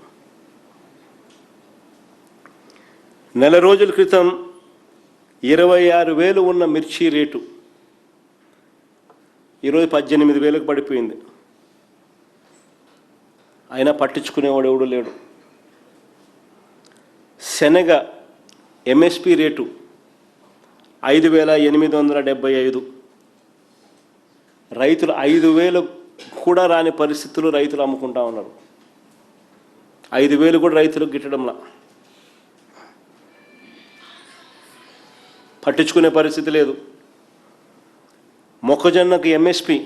నెల రోజుల క్రితం 26,000 ఉన్న మిర్చి రేటు ఈరోజు 18,000కు పడిపోయింది. అయినా పట్టించుకునేవాడు ఎవడు లేడు. శనగ ఎంఎస్పి రేటు 5,875. రైతులు 5,000 కూడా రాని పరిస్థితులు రైతులు అమ్ముకుంటా ఉన్నారు. 5,000 కూడా రైతులకు గిట్టడంలా, పట్టించుకునే పరిస్థితి లేదు. మొక్కజొన్నకు ఎంఎస్పి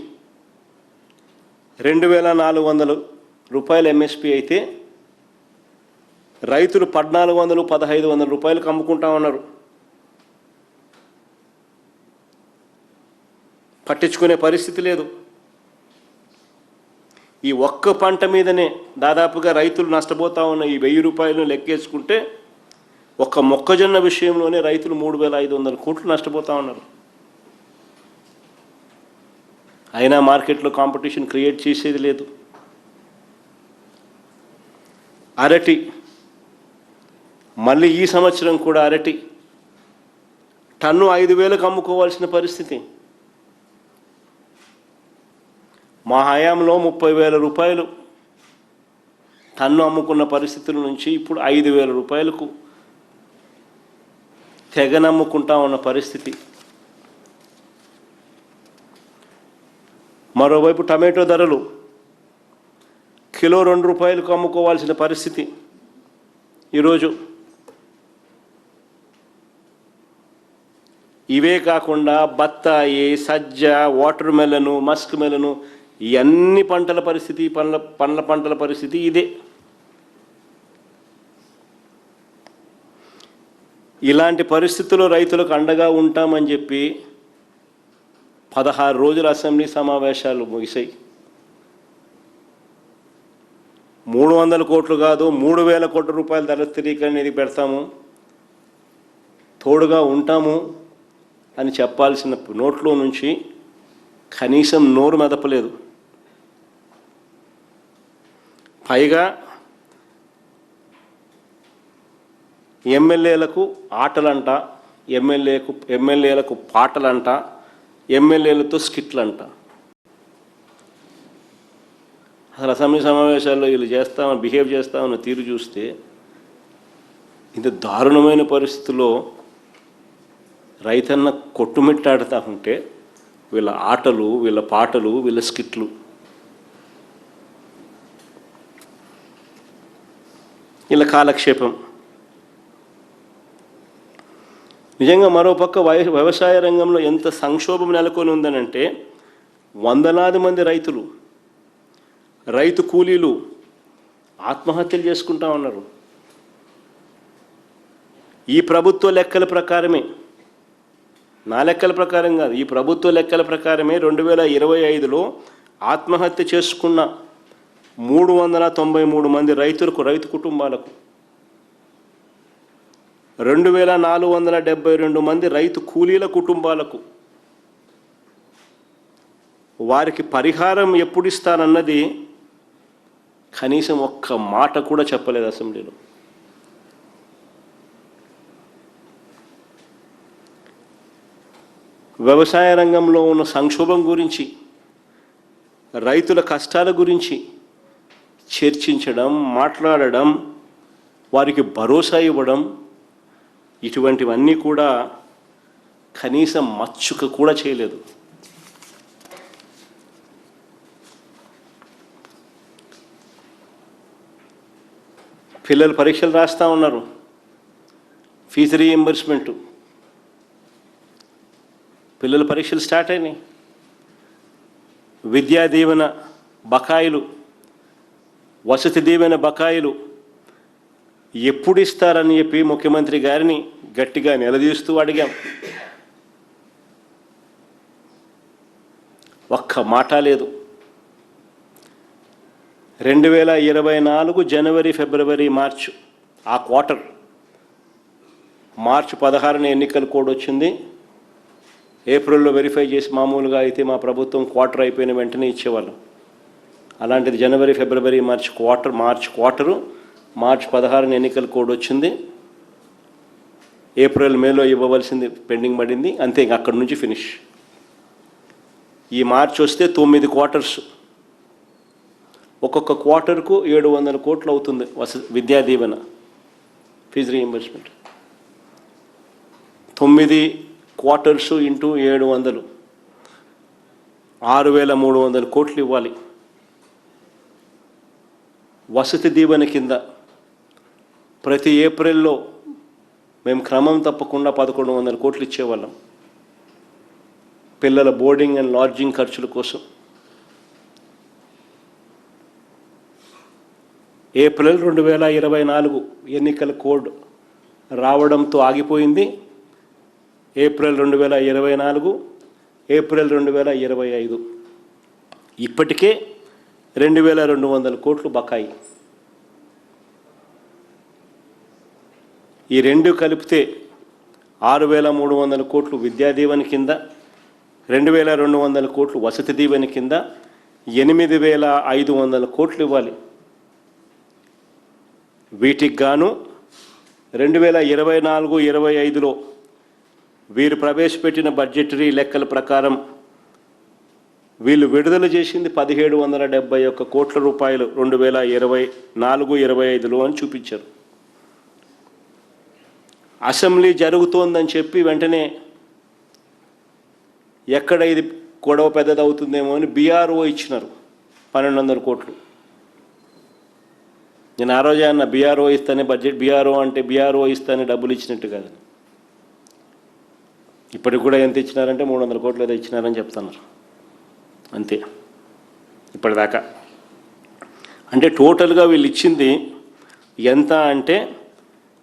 2,400 రూపాయలు ఎంఎస్పి అయితే రైతులు 1,400-1,500 రూపాయలకు అమ్ముకుంటా ఉన్నారు. పట్టించుకునే పరిస్థితి లేదు. ఈ ఒక్క పంట మీదనే దాదాపుగా రైతులు నష్టపోతా ఉన్న ఈ 1,000 రూపాయలను లెక్కేసుకుంటే ఒక్క మొక్కజొన్న విషయంలోనే రైతులు 3,500 కోట్లు నష్టపోతూ ఉన్నారు. అయినా మార్కెట్లో కాంపిటీషన్ క్రియేట్ చేసేది లేదు. అరటి, మళ్ళీ ఈ సంవత్సరం కూడా అరటి టన్ను 5,000కు అమ్ముకోవాల్సిన పరిస్థితి. మా హయాంలో 30,000 రూపాయలు టన్ను అమ్ముకున్న పరిస్థితుల నుంచి ఇప్పుడు 5,000 రూపాయలకు తెగనమ్ముకుంటా ఉన్న పరిస్థితి. మరోవైపు టమాటో ధరలు కిలో 2 రూపాయలకు అమ్ముకోవాల్సిన పరిస్థితి ఈరోజు. ఇవే కాకుండా బత్తాయి, సజ్జ, వాటర్ మెలను, మస్క్ మెలను, ఈ అన్ని పంటల పరిస్థితి, పండ్ల పంటల పరిస్థితి ఇదే. ఇలాంటి పరిస్థితుల్లో రైతులకు అండగా ఉంటామని చెప్పి 16 రోజుల అసెంబ్లీ సమావేశాలు ముగిశాయి. 300 కోట్లు కాదు 3,000 కోట్ల రూపాయల ధర స్థిరీకరణ నిధి పెడతాము, తోడుగా ఉంటాము అని చెప్పాల్సిన నోట్లో నుంచి కనీసం నోరు మెదపలేదు. పైగా ఎమ్మెల్యేలకు ఆటలంట, ఎమ్మెల్యేలకు పాటలంట, ఎమ్మెల్యేలతో స్కిట్లంట. అసలు అసెంబ్లీ సమావేశాల్లో వీళ్ళు బిహేవ్ చేస్తామన్న తీరు చూస్తే ఇంత దారుణమైన పరిస్థితుల్లో రైతన్న కొట్టుమిట్టాడుతూ ఉంటే వీళ్ళ ఆటలు, వీళ్ళ పాటలు, వీళ్ళ స్కిట్లు. వీళ్ళ కాలక్షేపం. నిజంగా మరోపక్క వ్యవసాయ రంగంలో ఎంత సంక్షోభం నెలకొని ఉందనంటే వందలాది మంది రైతు కూలీలు ఆత్మహత్యలు చేసుకుంటా ఉన్నారు. ఈ ప్రభుత్వ లెక్కల ప్రకారమే, నా లెక్కల ప్రకారం కాదు, ఈ ప్రభుత్వ లెక్కల ప్రకారమే 2025లో ఆత్మహత్య చేసుకున్న 393 మంది రైతు కుటుంబాలకు 2,472 మంది రైతు కూలీల కుటుంబాలకు వారికి పరిహారం ఎప్పుడు ఇస్తానన్నది కనీసం ఒక్క మాట కూడా చెప్పలేదు అసెంబ్లీలో. వ్యవసాయ రంగంలో ఉన్న సంక్షోభం గురించి, రైతుల కష్టాల గురించి చర్చించడం, మాట్లాడడం, వారికి భరోసా ఇవ్వడం, ఇటువంటివన్నీ కూడా కనీసం మచ్చుక కూడా చేయలేదు. పిల్లలు పరీక్షలు రాస్తూ ఉన్నారు, ఫీజు రీయింబర్స్మెంటు, పిల్లల పరీక్షలు స్టార్ట్ అయినాయి, విద్యా దీవెన బకాయిలు, వసతి దీవెన బకాయిలు ఎప్పుడు ఇస్తారని చెప్పి ముఖ్యమంత్రి గారిని గట్టిగా నిలదీస్తూ అడిగాం. ఒక్క మాట లేదు. 2024 జనవరి, ఫిబ్రవరి, మార్చ్ ఆ క్వార్టర్, మార్చి 16న ఎన్నికల కోడ్ వచ్చింది. ఏప్రిల్లో వెరిఫై చేసి మామూలుగా అయితే మా ప్రభుత్వం క్వార్టర్ అయిపోయిన వెంటనే ఇచ్చేవాళ్ళం. అలాంటిది జనవరి, ఫిబ్రవరి, మార్చ్ క్వార్టరు, మార్చి 16న ఎన్నికల కోడ్ వచ్చింది. ఏప్రిల్, మేలో ఇవ్వవలసింది పెండింగ్ పడింది. అంతే, ఇంక అక్కడి నుంచి ఫినిష్. ఈ మార్చి వస్తే 9 క్వార్టర్స్, ఒక్కొక్క క్వార్టర్కు 700 కోట్లు అవుతుంది Vidya Deevena, fee reimbursement. 9 quarters into 700, 6,300 కోట్లు ఇవ్వాలి. వసతి దీవెన కింద ప్రతి ఏప్రిల్లో మేము క్రమం తప్పకుండా 1,100 కోట్లు ఇచ్చేవాళ్ళం పిల్లల బోర్డింగ్ అండ్ లాడ్జింగ్ ఖర్చుల కోసం. ఏప్రిల్ 2024 ఎన్నికల కోడ్ రావడంతో ఆగిపోయింది. ఏప్రిల్ 2024, ఏప్రిల్ 2025 ఇప్పటికే 2,200 కోట్లు బకాయి. ఈ రెండు కలిపితే 6,300 కోట్లు విద్యా దీవెన కింద, 2,200 కోట్లు వసతి దీవెన కింద, 8,500 కోట్లు ఇవ్వాలి. వీటికి గాను 2024-25లో వీరు ప్రవేశపెట్టిన బడ్జెటరీ లెక్కల ప్రకారం వీళ్ళు విడుదల చేసింది 1,771 కోట్ల రూపాయలు 2024-25లో అని చూపించారు. అసెంబ్లీ జరుగుతోందని చెప్పి వెంటనే ఎక్కడ ఇది గొడవ పెద్దదవుతుందేమో అని బీఆర్ఓ ఇచ్చినారు 1,200 కోట్లు. నేను ఆ రోజే అన్న, బీఆర్ఓ ఇస్తానే బడ్జెట్, బీఆర్ఓ అంటే బీఆర్ఓ ఇస్తానే డబ్బులు ఇచ్చినట్టు కాదు. ఇప్పటికి కూడా ఎంత ఇచ్చినారంటే 300 కోట్లు ఏదో ఇచ్చినారని చెప్తున్నారు అంతే ఇప్పటిదాకా. అంటే టోటల్గా వీళ్ళు ఇచ్చింది ఎంత అంటే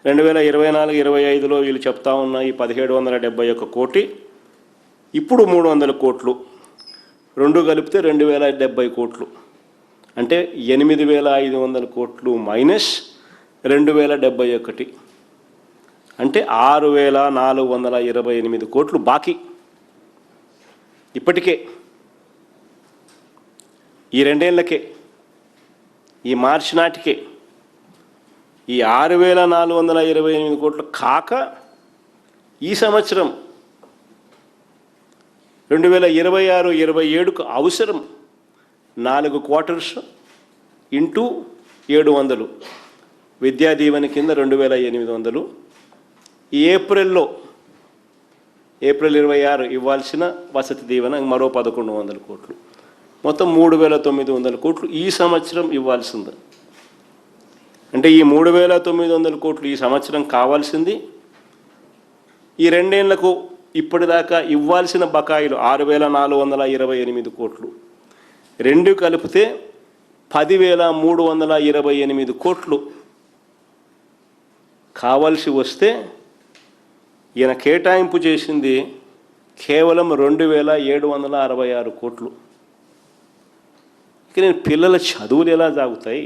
2024-25లో వీళ్ళు చెప్తా ఉన్న ఈ 1771 కోటి, ఇప్పుడు 300 కోట్లు, రెండు కలిపితే 2070 కోట్లు, అంటే 8500 కోట్లు మైనస్ 2071, అంటే 6428 కోట్లు బాకీ ఇప్పటికే. ఈ రెండేళ్లకే, ఈ మార్చి నాటికే ఈ 6428 కోట్లు కాక ఈ సంవత్సరం 2026-27కు అవసరం 4 క్వార్టర్స్ ఇంటూ 700 విద్యా దీవెన కింద 2800, ఈ ఏప్రిల్ 26 ఇవ్వాల్సిన వసతి దీవెన మరో 1100 కోట్లు, మొత్తం 3900 కోట్లు ఈ సంవత్సరం ఇవ్వాల్సింది. అంటే ఈ 3900 కోట్లు ఈ సంవత్సరం కావాల్సింది, ఈ రెండేళ్లకు ఇప్పటిదాకా ఇవ్వాల్సిన బకాయిలు 6428 కోట్లు, రెండు కలిపితే 10328 కోట్లు కావాల్సి వస్తే ఈయన కేటాయింపు చేసింది కేవలం 2766 కోట్లు. ఇక నేను పిల్లల చదువులు ఎలా సాగుతాయి?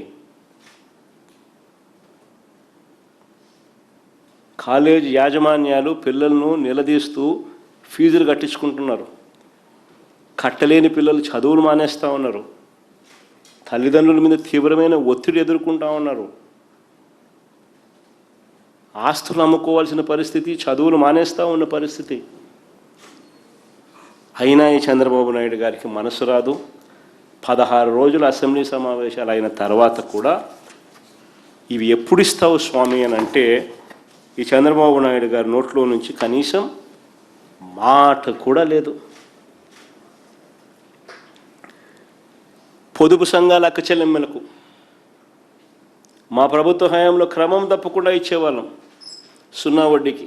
కాలేజ్ యాజమాన్యాలు పిల్లలను నిలదీస్తూ ఫీజులు కట్టించుకుంటున్నారు. కట్టలేని పిల్లలు చదువులు మానేస్తూ ఉన్నారు. తల్లిదండ్రుల మీద తీవ్రమైన ఒత్తిడి ఎదుర్కొంటూ ఉన్నారు. ఆస్తులు అమ్ముకోవాల్సిన పరిస్థితి, చదువులు మానేస్తూ ఉన్న పరిస్థితి. అయినా ఈ చంద్రబాబు నాయుడు గారికి మనసు రాదు. 16 రోజుల అసెంబ్లీ సమావేశాలు అయిన తర్వాత కూడా ఇవి ఎప్పుడు ఇస్తావు స్వామి అని అంటే ఈ చంద్రబాబు నాయుడు గారి నోట్లో నుంచి కనీసం మాట కూడా లేదు. పొదుపు సంఘాల అక్క చెల్లెమ్మలకు మా ప్రభుత్వ హయాంలో క్రమం తప్పకుండా ఇచ్చేవాళ్ళం. 0 వడ్డీకి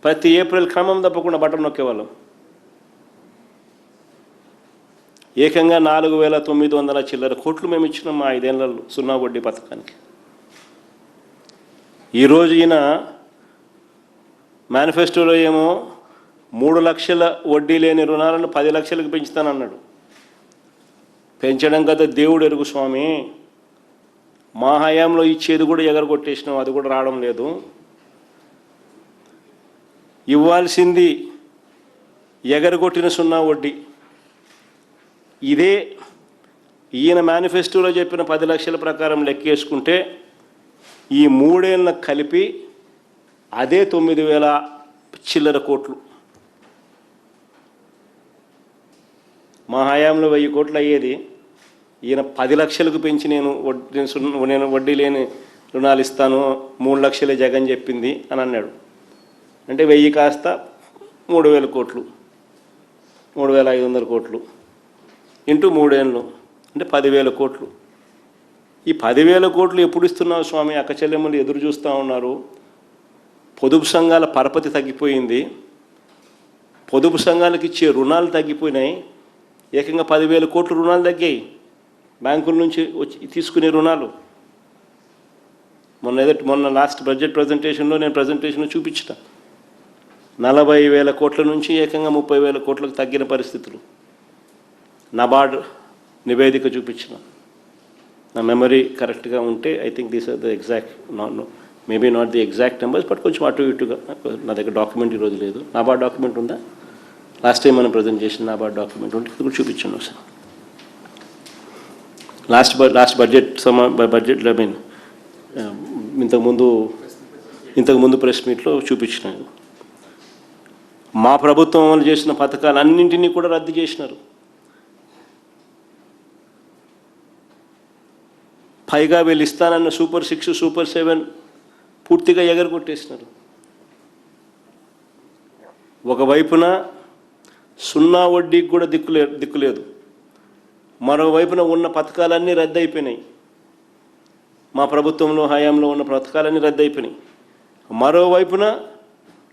ప్రతి ఏప్రిల్ క్రమం తప్పకుండా బటన్ నొక్కేవాళ్ళం. ఏకంగా 4900 చిల్లర కోట్లు మేము ఇచ్చినాం మా 5 ఏళ్లలో 0 వడ్డీ పథకానికి. ఈరోజు ఈయన మేనిఫెస్టోలో ఏమో 3 లక్షల వడ్డీ లేని రుణాలను 10 లక్షలకు పెంచుతానన్నాడు. పెంచడం కదా దేవుడు ఎరుగు స్వామి. మా హయాంలో ఇచ్చేది కూడా ఎగరగొట్టేసినాం, అది కూడా రావడం లేదు. ఇవ్వాల్సింది ఎగరగొట్టిన 0 వడ్డీ. ఇదే ఈయన మేనిఫెస్టోలో చెప్పిన 10 లక్షల ప్రకారం లెక్కేసుకుంటే ఈ 3 ఏళ్ళకు కలిపి అదే 9000 చిల్లర కోట్లు. మా హయాంలో 1000 కోట్లు అయ్యేది. ఈయన 10 లక్షలకు పెంచి నేను వడ్డీ లేని రుణాలు ఇస్తాను, 3 లక్షలే జగన్ చెప్పింది అని అన్నాడు. అంటే 1000 కాస్త 3000 కోట్లు, 3500 కోట్లు ఇంటూ 3 ఏళ్ళు అంటే 10,000 కోట్లు. ఈ 10,000 కోట్లు ఎప్పుడు ఇస్తున్నావు స్వామి? అక్క చెల్లెమ్మలు ఎదురు చూస్తూ ఉన్నారు. పొదుపు సంఘాల పరపతి తగ్గిపోయింది. పొదుపు సంఘాలకు ఇచ్చే రుణాలు తగ్గిపోయినాయి. ఏకంగా 10,000 కోట్లు రుణాలు తగ్గాయి బ్యాంకుల నుంచి వచ్చి తీసుకునే రుణాలు. మొన్న లాస్ట్ బడ్జెట్ ప్రజెంటేషన్లో నేను ప్రజెంటేషన్లో చూపించిన 40,000 కోట్ల నుంచి ఏకంగా 30,000 కోట్లకు తగ్గిన పరిస్థితులు. నబార్డ్ నివేదిక చూపించిన. నా మెమరీ కరెక్ట్గా ఉంటే I think these are the exact, maybe not the exact numbers, but కొంచెం అటు ఇటుగా. నా దగ్గర డాక్యుమెంట్ ఈరోజు లేదు. నబార్డ్ డాక్యుమెంట్ ఉందా? లాస్ట్ టైం మనం ప్రజెంట్ చేసిన నబార్డ్ డాక్యుమెంట్ ఉంటే ఇది కూడా చూపించాను ఒకసారి. లాస్ట్ బడ్జెట్లో ఐ మీన్ ఇంతకుముందు ప్రెస్ మీట్లో చూపించినాను. మా ప్రభుత్వం అమలు చేసిన పథకాలన్నింటినీ కూడా రద్దు చేసినారు. పైగా వీళ్ళు ఇస్తానన్న సూపర్ 6, సూపర్ 7 పూర్తిగా ఎగరగొట్టేసినారు. ఒకవైపున 0 వడ్డీకి కూడా దిక్కులేదు. మరోవైపున ఉన్న పథకాలన్నీ రద్దయిపోయినాయి. మా ప్రభుత్వంలో హయాంలో ఉన్న పథకాలన్నీ రద్దయిపోయినాయి. మరోవైపున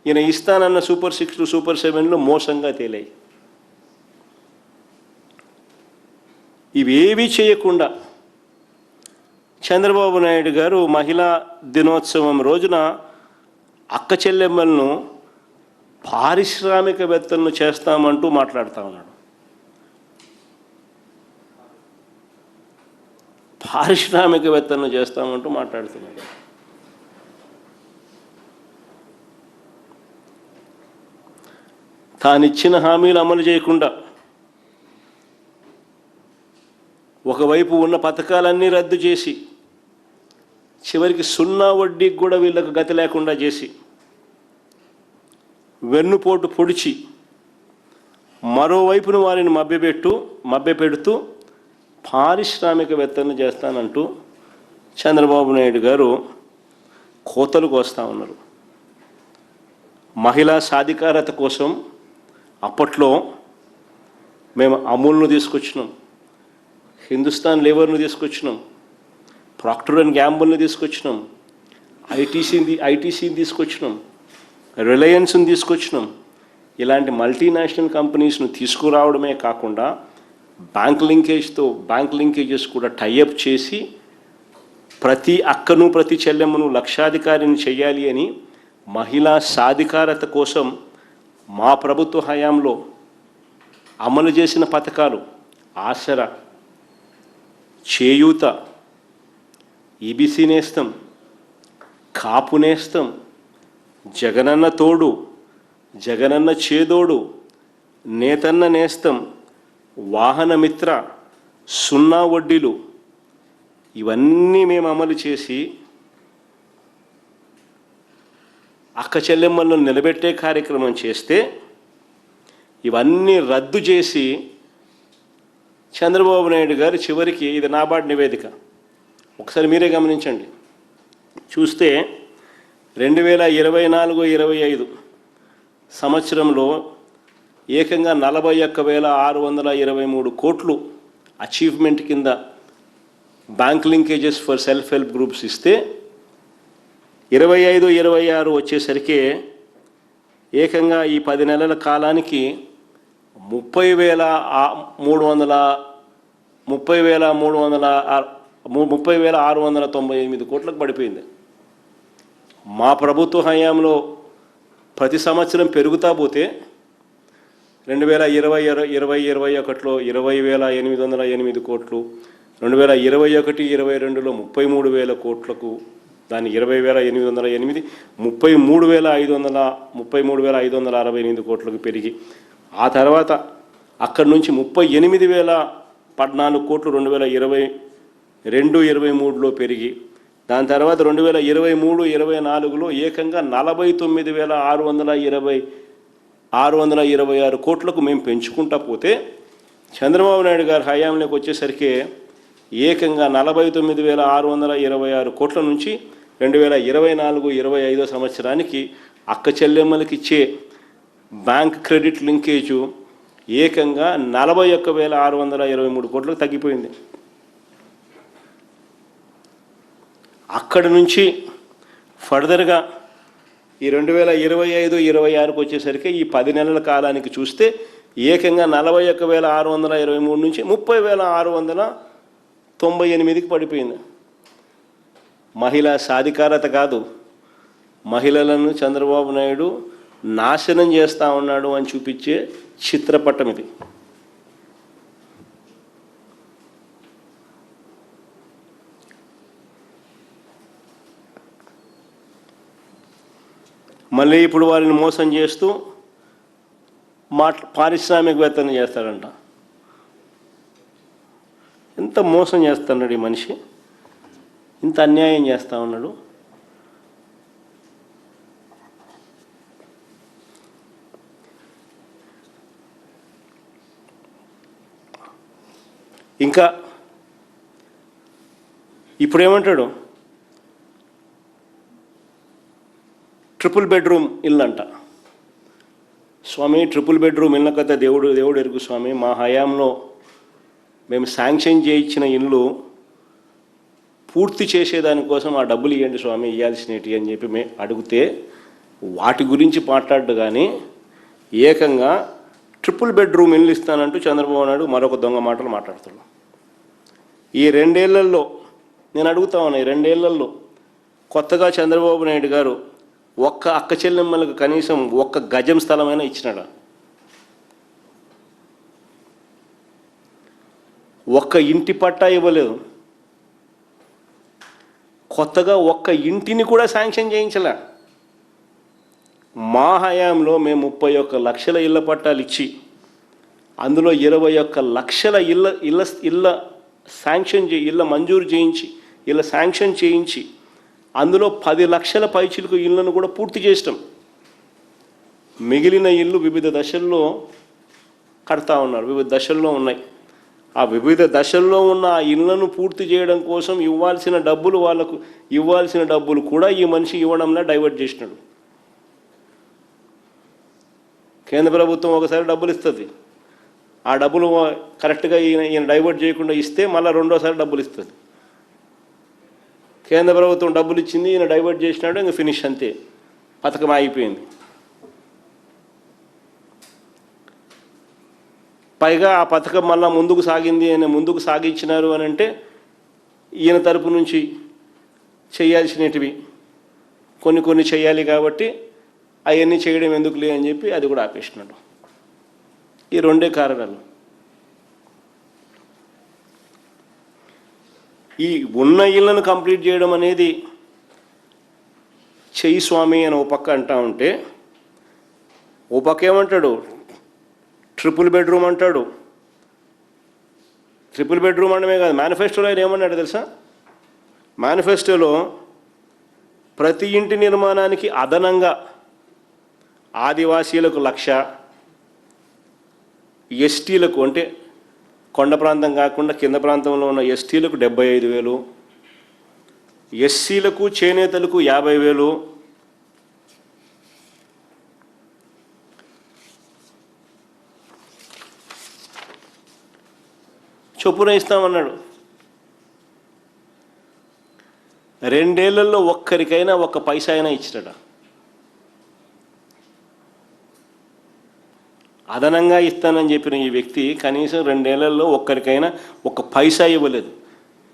ఈయన ఇస్తానన్న సూపర్ 6 సూపర్ 7లు మోసంగా తేలాయి. ఇవేవీ చేయకుండా చంద్రబాబు నాయుడు గారు మహిళా దినోత్సవం రోజున అక్క చెల్లెమ్మలను పారిశ్రామికవేత్తలను చేస్తామంటూ మాట్లాడుతూ ఉన్నాడు. పారిశ్రామికవేత్తలను చేస్తామంటూ మాట్లాడుతున్నాడు. తానిచ్చిన హామీలు అమలు చేయకుండా ఒకవైపు ఉన్న పథకాలన్నీ రద్దు చేసి చివరికి 0 వడ్డీకి కూడా వీళ్ళకు గతి లేకుండా చేసి వెన్నుపోటు పొడిచి మరోవైపును వారిని మభ్యపెడుతూ పారిశ్రామికవేత్తలను చేస్తానంటూ చంద్రబాబు నాయుడు గారు కోతలు కోస్తూ ఉన్నారు. మహిళా సాధికారత కోసం అప్పట్లో మేము అమూల్ను తీసుకొచ్చినాం, హిందుస్థాన్ లేవర్ను తీసుకొచ్చినాం, ప్రాక్టర్ అండ్ గ్యాంబుల్ని తీసుకొచ్చినాం, ఐటీసీని తీసుకొచ్చినాం, రిలయన్స్ని తీసుకొచ్చినాం. ఇలాంటి మల్టీనేషనల్ కంపెనీస్ను తీసుకురావడమే కాకుండా బ్యాంక్ లింకేజెస్ కూడా టైఅప్ చేసి ప్రతి అక్కను ప్రతి చెల్లెమ్మను లక్షాధికారిని చేయాలి అని మహిళా సాధికారత కోసం మా ప్రభుత్వ హయాంలో అమలు చేసిన పథకాలు ఆసరా, చేయూత, ఈబీసీ నేస్తం, కాపు నేస్తం, జగనన్న తోడు, జగనన్న చేదోడు, నేతన్న నేస్తం, వాహనమిత్ర, 0 వడ్డీలు ఇవన్నీ మేము అమలు చేసి అక్క చెల్లెమ్మలను నిలబెట్టే కార్యక్రమం చేస్తే ఇవన్నీ రద్దు చేసి చంద్రబాబు నాయుడు గారు చివరికి ఇది నాబార్డ్ నివేదిక ఒకసారి మీరే గమనించండి. చూస్తే 2024-25 సంవత్సరంలో ఏకంగా 41,623 కోట్లు అచీవ్మెంట్ కింద bank linkages for self help groups ఇస్తే 25-26 వచ్చేసరికి ఏకంగా ఈ 10 నెలల కాలానికి 30,698 కోట్లకు పడిపోయింది. మా ప్రభుత్వ హయాంలో ప్రతి సంవత్సరం పెరుగుతా పోతే 2020-21లో 20,808 కోట్లు, 2021-22లో 33,000 కోట్లకు, దాని 20,808 33,568 కోట్లకు పెరిగి ఆ తర్వాత అక్కడి నుంచి 38,014 కోట్లు 2022-23లో పెరిగి దాని తర్వాత 2023-24లో ఏకంగా 49,626 కోట్లకు మేము పెంచుకుంటా పోతే చంద్రబాబు నాయుడు గారి హయాంలోకి వచ్చేసరికి ఏకంగా 49,626 కోట్ల నుంచి 2024-25 సంవత్సరానికి అక్క చెల్లెమ్మలకి ఇచ్చే బ్యాంక్ క్రెడిట్ లింకేజు ఏకంగా 41,623 కోట్లకు తగ్గిపోయింది. అక్కడి నుంచి ఫర్దర్గా ఈ 2025-26కు వచ్చేసరికి ఈ 10 నెలల కాలానికి చూస్తే ఏకంగా 41,623 నుంచి 30,698కి పడిపోయింది. మహిళా సాధికారత కాదు, మహిళలను చంద్రబాబు నాయుడు నాశనం చేస్తూ ఉన్నాడు అని చూపించే చిత్రపటం ఇది. మళ్ళీ ఇప్పుడు వారిని మోసం చేస్తూ పారిశ్రామికవేత్తలు చేస్తాడంట. ఎంత మోసం చేస్తున్నాడు ఈ మనిషి, ఇంత అన్యాయం చేస్తూ ఉన్నాడు. ఇంకా ఇప్పుడేమంటాడు, ట్రిపుల్ బెడ్రూమ్ ఇల్లు అంట. స్వామి, ట్రిపుల్ బెడ్రూమ్ ఇళ్ళ కథ దేవుడు ఎరుగు స్వామి. మా హయాంలో మేము శాంక్షన్ చేయించిన ఇల్లు పూర్తి చేసేదానికోసం ఆ డబ్బులు ఇవ్వండి స్వామి, ఇవ్వాల్సినవి అని చెప్పి మేము అడిగితే వాటి గురించి మాట్లాడు కానీ ఏకంగా ట్రిపుల్ బెడ్రూమ్ ఇల్లు ఇస్తానంటూ చంద్రబాబు నాయుడు మరొక దొంగ మాటలు మాట్లాడుతున్నాడు. ఈ 2 ఏళ్లలో నేను అడుగుతా ఉన్నా, ఈ 2 ఏళ్లలో కొత్తగా చంద్రబాబు నాయుడు గారు ఒక్క అక్క చెల్లెమ్మలకు కనీసం 1 గజం స్థలమైనా ఇచ్చినాడా? 1 ఇంటి పట్టా ఇవ్వలేదు. కొత్తగా 1 ఇంటిని కూడా శాంక్షన్ చేయించలే. మా హయాంలో మేము 31 లక్షల ఇళ్ల పట్టాలు ఇచ్చి అందులో 21 లక్షల ఇళ్ళ శాంక్షన్ ఇళ్ళ మంజూరు చేయించి ఇళ్ళ శాంక్షన్ చేయించి అందులో 10 లక్షల పైచిలకు ఇళ్లను కూడా పూర్తి చేస్తాం. మిగిలిన ఇళ్ళు వివిధ దశల్లో కడతా ఉన్నారు, వివిధ దశల్లో ఉన్నాయి. ఆ వివిధ దశల్లో ఉన్న ఆ ఇళ్లను పూర్తి చేయడం కోసం ఇవ్వాల్సిన డబ్బులు వాళ్ళకు ఇవ్వాల్సిన డబ్బులు కూడా ఈ మనిషి ఇవ్వడంలో డైవర్ట్ చేసినాడు. కేంద్ర ప్రభుత్వం ఒకసారి డబ్బులు ఇస్తుంది, ఆ డబ్బులు కరెక్ట్గా ఈయన డైవర్ట్ చేయకుండా ఇస్తే మళ్ళీ రెండోసారి డబ్బులు ఇస్తుంది. కేంద్ర ప్రభుత్వం డబ్బులు ఇచ్చింది, ఈయన డైవర్ట్ చేసినాడు, ఇంకా ఫినిష్, అంతే, పథకం ఆగిపోయింది. పైగా ఆ పథకం మళ్ళీ ముందుకు సాగింది అని ముందుకు సాగించినారు అని అంటే ఈయన తరపు నుంచి చేయాల్సినటివి కొన్ని చేయాలి కాబట్టి అవన్నీ చేయడం ఎందుకులే అని చెప్పి అది కూడా ఆపేసినాడు. ఈ 2 కారణాలు. ఈ ఉన్న ఇళ్లను కంప్లీట్ చేయడం అనేది చెయ్యి స్వామి అని ఓ పక్క అంటా ఉంటే, ఓ పక్క ఏమంటాడు, ట్రిపుల్ బెడ్రూమ్ అంటాడు. ట్రిపుల్ బెడ్రూమ్ అనడమే కాదు, మేనిఫెస్టోలో ఆయన ఏమన్నాడు తెలుసా? మేనిఫెస్టోలో ప్రతి ఇంటి నిర్మాణానికి అదనంగా ఆదివాసీలకు 1,00,000, ఎస్టీలకు అంటే కొండ ప్రాంతం కాకుండా కింద ప్రాంతంలో ఉన్న ఎస్టీలకు 75,000, ఎస్సీలకు చేనేతలకు 50,000, చొప్పున ఇస్తామన్నాడు. 2 ఏళ్లలో ఒక్కరికైనా 1 పైసా అయినా ఇచ్చినట. అదనంగా ఇస్తానని చెప్పిన ఈ వ్యక్తి కనీసం 2 ఏళ్లలో ఒక్కరికైనా 1 పైసా ఇవ్వలేదు.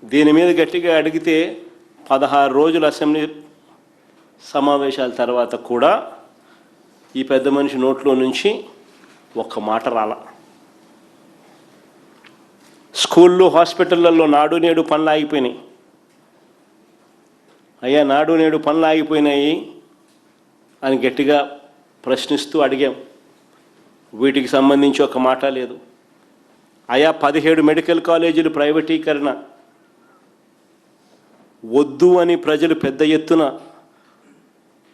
దీని మీద గట్టిగా అడిగితే 16 రోజుల అసెంబ్లీ సమావేశాల తర్వాత కూడా ఈ పెద్ద మనిషి నోట్లో నుంచి 1 మాట రాల. స్కూళ్ళు, హాస్పిటళ్లలో నాడు నేడు పనులు ఆగిపోయినాయి. అయ్యా, నాడు నేడు పనులు ఆగిపోయినాయి అని గట్టిగా ప్రశ్నిస్తూ అడిగాం. వీటికి సంబంధించి 1 మాట లేదు. అయా, 17 మెడికల్ కాలేజీలు ప్రైవేటీకరణ వద్దు అని ప్రజలు పెద్ద ఎత్తున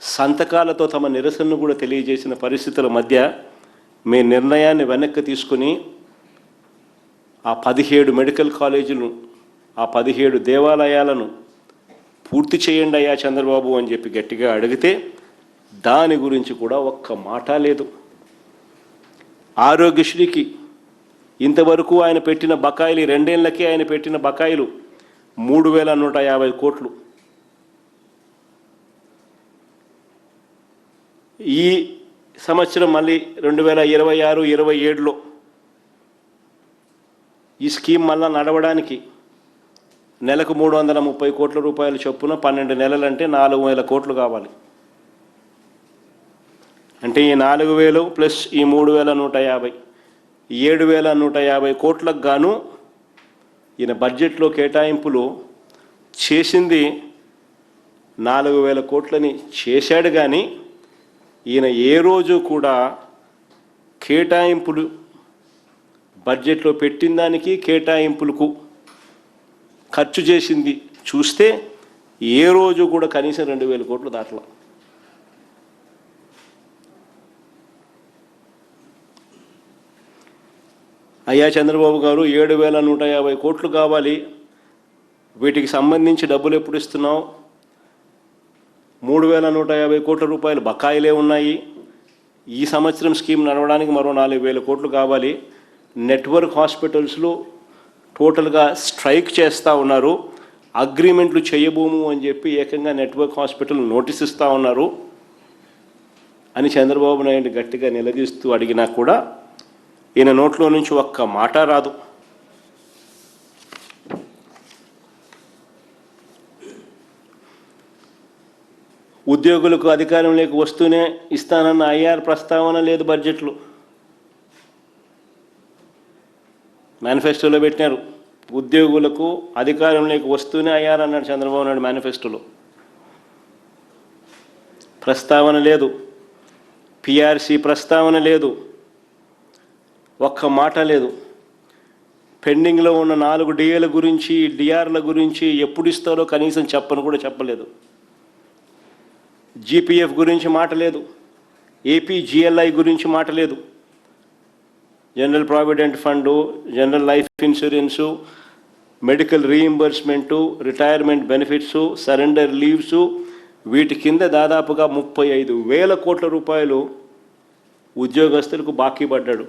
సంతకాలతో తమ నిరసనను కూడా తెలియజేసిన పరిస్థితుల మధ్య మీ నిర్ణయాన్ని వెనక్కి తీసుకుని ఆ 17 మెడికల్ కాలేజీలు, ఆ 17 దేవాలయాలను పూర్తి చేయండి అయ్యా చంద్రబాబు అని చెప్పి గట్టిగా అడిగితే దాని గురించి కూడా 1 మాట లేదు. ఆరోగ్యశ్రీకి ఇంతవరకు ఆయన పెట్టిన బకాయిలు, 2 ఏళ్లకే ఆయన పెట్టిన బకాయిలు 3,150 కోట్లు. ఈ సంవత్సరం మళ్ళీ 2026-27లో ఈ స్కీమ్ మళ్ళా నడవడానికి నెలకు 330 కోట్ల రూపాయలు చొప్పున 12 నెలలంటే 4,000 కోట్లు కావాలి. అంటే ఈ 4,000 ప్లస్ ఈ 3,150, 7,150 కోట్లకు గాను ఈయన బడ్జెట్లో కేటాయింపులు చేసింది 4,000 కోట్లని చేశాడు. కానీ ఈయన ఏ రోజు కూడా కేటాయింపులు బడ్జెట్లో పెట్టిన దానికి కేటాయింపులకు ఖర్చు చేసింది చూస్తే ఏ రోజు కూడా కనీసం 2,000 కోట్లు దాటల. అయ్యా చంద్రబాబు గారు, 7,150 కోట్లు కావాలి, వీటికి సంబంధించి డబ్బులు ఎప్పుడు ఇస్తున్నావు? 3,150 కోట్ల రూపాయలు బకాయిలే ఉన్నాయి. ఈ సంవత్సరం స్కీమ్ నడవడానికి మరో 4,000 కోట్లు కావాలి. నెట్వర్క్ హాస్పిటల్స్లో టోటల్గా స్ట్రైక్ చేస్తూ ఉన్నారు, అగ్రిమెంట్లు చేయబోము అని చెప్పి ఏకంగా నెట్వర్క్ హాస్పిటల్ నోటీస్ ఇస్తూ ఉన్నారు. అని చంద్రబాబు నాయుడు గట్టిగా నిలదీస్తూ అడిగినా కూడా ఈయన నోట్లో నుంచి ఒక్క మాట రాదు. ఉద్యోగులకు అధికారంలోకి వస్తూనే ఇస్తానన్న ఐఆర్ ప్రస్తావన లేదు బడ్జెట్లో. మేనిఫెస్టోలో పెట్టినారు, ఉద్యోగులకు అధికారంలోకి వస్తూనే ఐఆర్ అన్నాడు చంద్రబాబు నాయుడు మేనిఫెస్టోలో. ప్రస్తావన లేదు, పిఆర్సీ ప్రస్తావన లేదు, ఒక్క మాట లేదు. పెండింగ్లో ఉన్న 4 డిఏల గురించి, డిఆర్ల గురించి ఎప్పుడు ఇస్తారో కనీసం చెప్పను కూడా చెప్పలేదు. జీపీఎఫ్ గురించి మాట లేదు, ఏపీ జిఎల్ఐ గురించి మాట లేదు. General provident fund, general life insurance, medical reimbursement, retirement benefits, surrender leaves, వీటి కింద దాదాపుగా 35,000 కోట్ల రూపాయలు ఉద్యోగస్తులకు బాకీ పడ్డాడు.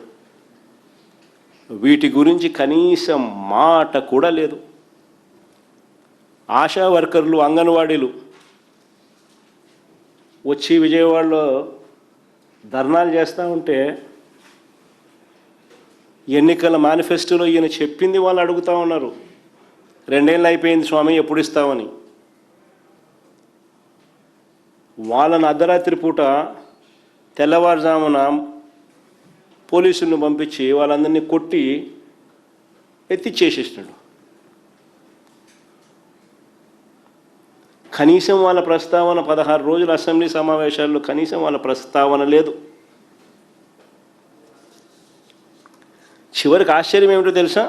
వీటి గురించి కనీసం మాట కూడా లేదు. ఆశా వర్కర్లు, అంగన్వాడీలు వచ్చి విజయవాడలో ధర్నాలు చేస్తూ ఉంటే ఎన్నికల మేనిఫెస్టోలో ఈయన చెప్పింది వాళ్ళు అడుగుతూ ఉన్నారు. 2 ఏళ్ళు అయిపోయింది స్వామి, ఎప్పుడు ఇస్తామని. వాళ్ళని అర్ధరాత్రి పూట తెల్లవారుజామున పోలీసులను పంపించి వాళ్ళందరినీ కొట్టి ఎత్తిచ్చేసేసినాడు. కనీసం వాళ్ళ ప్రస్తావన 16 రోజుల అసెంబ్లీ సమావేశాల్లో కనీసం వాళ్ళ ప్రస్తావన లేదు. చివరికి ఆశ్చర్యం ఏమిటో తెలుసా,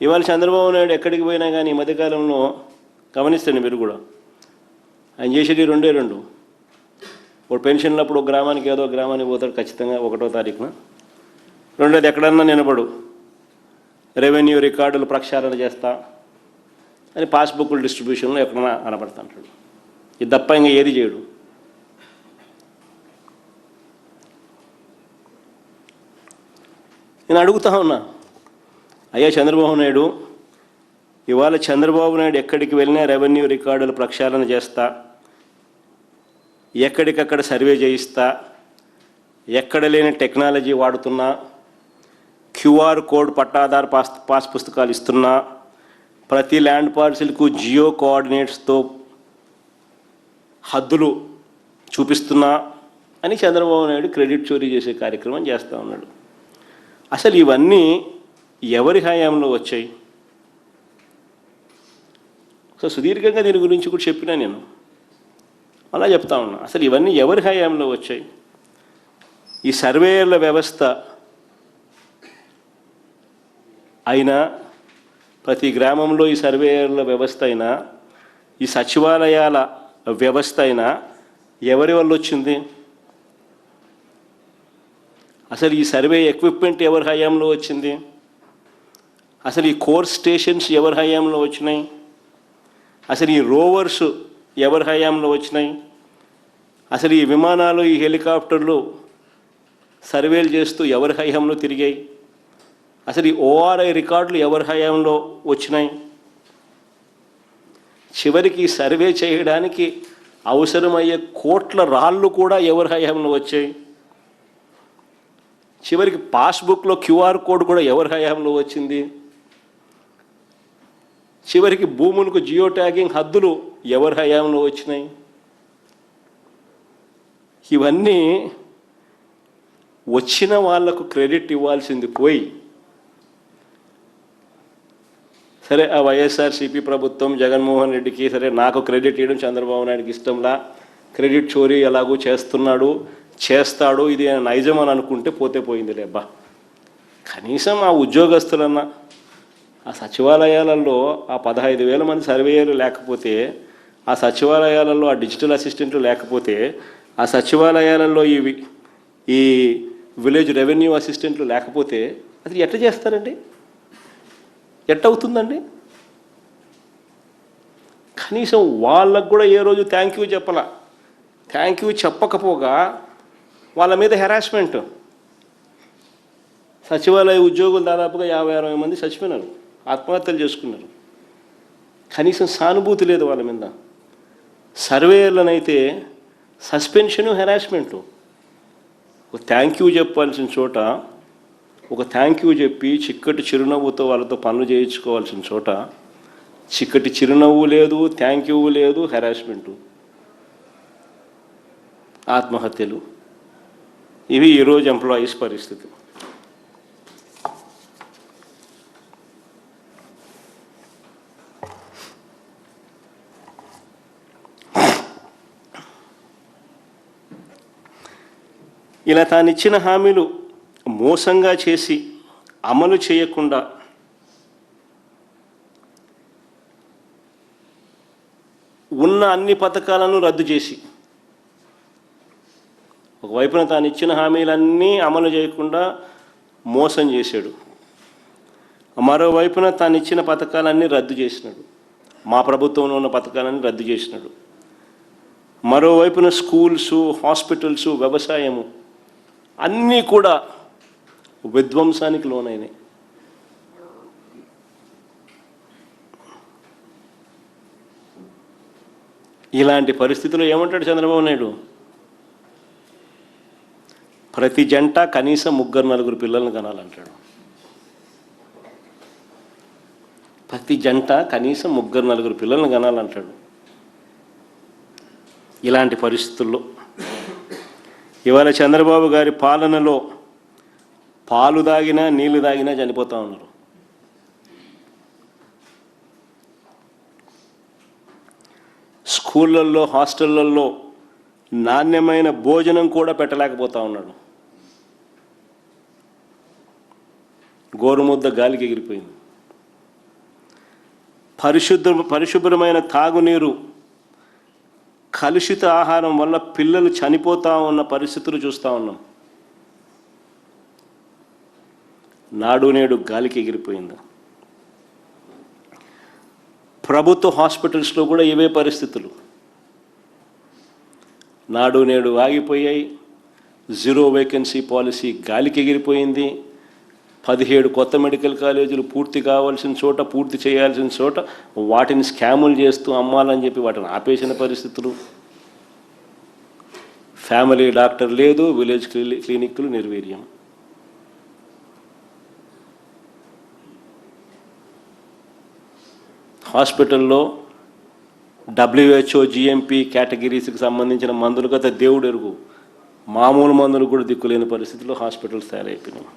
ఇవాళ చంద్రబాబు నాయుడు ఎక్కడికి పోయినా కానీ ఈ మధ్యకాలంలో గమనిస్తాను మీరు కూడా, ఆయన చేసేది 2 ఇప్పుడు పెన్షన్లప్పుడు ఒక గ్రామానికి ఏదో గ్రామానికి పోతాడు ఖచ్చితంగా 1వ తారీఖున. 2వది ఎక్కడన్నా నిలబడు, రెవెన్యూ రికార్డులు ప్రక్షాళన చేస్తా అని పాస్బుక్ల డిస్ట్రిబ్యూషన్లో ఎక్కడన్నా కనబడుతుంటాడు. ఇది తప్ప ఇంకా ఏది చేయడు. నేను అడుగుతా ఉన్నా, అయ్యా చంద్రబాబు నాయుడు, ఇవాళ చంద్రబాబు నాయుడు ఎక్కడికి వెళ్ళినా రెవెన్యూ రికార్డులు ప్రక్షాళన చేస్తా, ఎక్కడికక్కడ సర్వే చేయిస్తా, ఎక్కడ లేని టెక్నాలజీ వాడుతున్నా, క్యూఆర్ కోడ్ పట్టాదారు పాస్ పుస్తకాలు ఇస్తున్నా, ప్రతి ల్యాండ్ పార్సిల్కు జియో కోఆర్డినేట్స్తో హద్దులు చూపిస్తున్నా అని చంద్రబాబు నాయుడు క్రెడిట్ చోరీ చేసే కార్యక్రమం చేస్తూ ఉన్నాడు. అసలు ఇవన్నీ ఎవరి హయాంలో వచ్చాయి? సో సుదీర్ఘంగా దీని గురించి కూడా చెప్పినా నేను, అలా చెప్తా ఉన్నా. అసలు ఇవన్నీ ఎవరి హయాంలో వచ్చాయి? ఈ సర్వేయర్ల వ్యవస్థ అయినా, ప్రతి గ్రామంలో ఈ సర్వేయర్ల వ్యవస్థ అయినా, ఈ సచివాలయాల వ్యవస్థ అయినా ఎవరి వల్ల వచ్చింది? అసలు ఈ సర్వే ఎక్విప్మెంట్ ఎవరి హయాంలో వచ్చింది? అసలు ఈ కోర్ స్టేషన్స్ ఎవరి హయాంలో వచ్చినాయి? అసలు ఈ రోవర్స్ ఎవరి హయాంలో వచ్చినాయి? అసలు ఈ విమానాలు, ఈ హెలికాప్టర్లు సర్వేలు చేస్తూ ఎవరి హయాంలో తిరిగాయి? అసలు ఈ ఓఆర్ఐ రికార్డులు ఎవరి హయాంలో వచ్చినాయి? చివరికి సర్వే చేయడానికి అవసరమయ్యే కోట్ల రాళ్ళు కూడా ఎవరి హయాంలో వచ్చాయి? చివరికి పాస్బుక్లో క్యూఆర్ కోడ్ కూడా ఎవరి హయాంలో వచ్చింది? చివరికి భూములకు జియో ట్యాగింగ్ హద్దులు ఎవరి హయాంలో వచ్చినాయి? ఇవన్నీ వచ్చిన వాళ్లకు క్రెడిట్ ఇవ్వాల్సింది పోయి, సరే ఆ వైఎస్ఆర్సీపీ ప్రభుత్వం జగన్మోహన్ రెడ్డికి సరే నాకు క్రెడిట్ ఇవ్వడం చంద్రబాబు నాయుడికి ఇష్టంలా, క్రెడిట్ చోరీ ఎలాగూ చేస్తున్నాడు, చేస్తాడు, ఇది నైజం అని అనుకుంటే పోతే పోయింది లేబ్బా. కనీసం ఆ ఉద్యోగస్తులన్నా, ఆ సచివాలయాలలో ఆ 15,000 మంది సర్వేయర్లు లేకపోతే, ఆ సచివాలయాలలో ఆ డిజిటల్ అసిస్టెంట్లు లేకపోతే, ఆ సచివాలయాలలో ఈ విలేజ్ రెవెన్యూ అసిస్టెంట్లు లేకపోతే అసలు ఎట్లా చేస్తారండి? ఎట్టవుతుందండి? కనీసం వాళ్ళకు కూడా ఏ రోజు థ్యాంక్ యూ చెప్పాల. థ్యాంక్ యూ చెప్పకపోగా వాళ్ళ మీద హెరాస్మెంట్. సచివాలయ ఉద్యోగులు దాదాపుగా 50-60 మంది చచ్చిపోయినారు, ఆత్మహత్యలు చేసుకున్నారు. కనీసం సానుభూతి లేదు వాళ్ళ మీద. సర్వేయర్లనైతే సస్పెన్షను, హెరాస్మెంటు. ఒక థ్యాంక్ యూ చెప్పాల్సిన చోట ఒక థ్యాంక్ యూ చెప్పి చిక్కటి చిరునవ్వుతో వాళ్ళతో పనులు చేయించుకోవాల్సిన చోట చిక్కటి చిరునవ్వు లేదు, థ్యాంక్ యూ లేదు, హెరాస్మెంటు, ఆత్మహత్యలు, ఇవి ఈరోజు ఎంప్లాయీస్ పరిస్థితి. ఇలా తానిచ్చిన హామీలు మోసంగా చేసి అమలు చేయకుండా ఉన్న అన్ని పథకాలను రద్దు చేసి, ఒకవైపున తాను ఇచ్చిన హామీలన్నీ అమలు చేయకుండా మోసం చేశాడు, మరోవైపున తాను ఇచ్చిన పథకాలన్నీ రద్దు చేసినాడు, మా ప్రభుత్వంలో ఉన్న పథకాలన్నీ రద్దు చేసినాడు, మరోవైపున స్కూల్సు, హాస్పిటల్సు, వ్యవసాయము అన్నీ కూడా విధ్వంసానికి లోనైనాయి. ఇలాంటి పరిస్థితుల్లో ఏమంటాడు చంద్రబాబు నాయుడు? ప్రతి జంట కనీసం 3-4 పిల్లలను కనాలంటాడు. ప్రతి జంట కనీసం 3-4 పిల్లలను కనాలంటాడు. ఇలాంటి పరిస్థితుల్లో ఇవాళ చంద్రబాబు గారి పాలనలో పాలు దాగినా నీళ్లు దాగినా చనిపోతూ ఉన్నారు. స్కూళ్ళల్లో, హాస్టళ్ళల్లో నాణ్యమైన భోజనం కూడా పెట్టలేకపోతా ఉన్నాడు. గోరుముద్ద గాలికి ఎగిరిపోయింది. పరిశుభ్రమైన తాగునీరు, కలుషిత ఆహారం వల్ల పిల్లలు చనిపోతూ ఉన్న పరిస్థితులు చూస్తూ ఉన్నాం. నాడు నేడు గాలికి ఎగిరిపోయింది. ప్రభుత్వ హాస్పిటల్స్లో కూడా ఇవే పరిస్థితులు. నాడు నేడు ఆగిపోయాయి. 0 వేకెన్సీ పాలసీ గాలికి ఎగిరిపోయింది. 17 కొత్త మెడికల్ కాలేజీలు పూర్తి కావాల్సిన చోట, పూర్తి చేయాల్సిన చోట వాటిని స్కాములు చేస్తూ అమ్మాలని చెప్పి వాటిని ఆపేసిన పరిస్థితులు. ఫ్యామిలీ డాక్టర్ లేదు, విలేజ్ క్లినిక్లు నిర్వీర్యం. హాస్పిటల్లో WHO, GMP కేటగిరీస్కి సంబంధించిన మందులు కదా దేవుడు ఎరుగు, మామూలు మందులు కూడా దిక్కులేని పరిస్థితుల్లో హాస్పిటల్స్ తయారైపోయినాయి.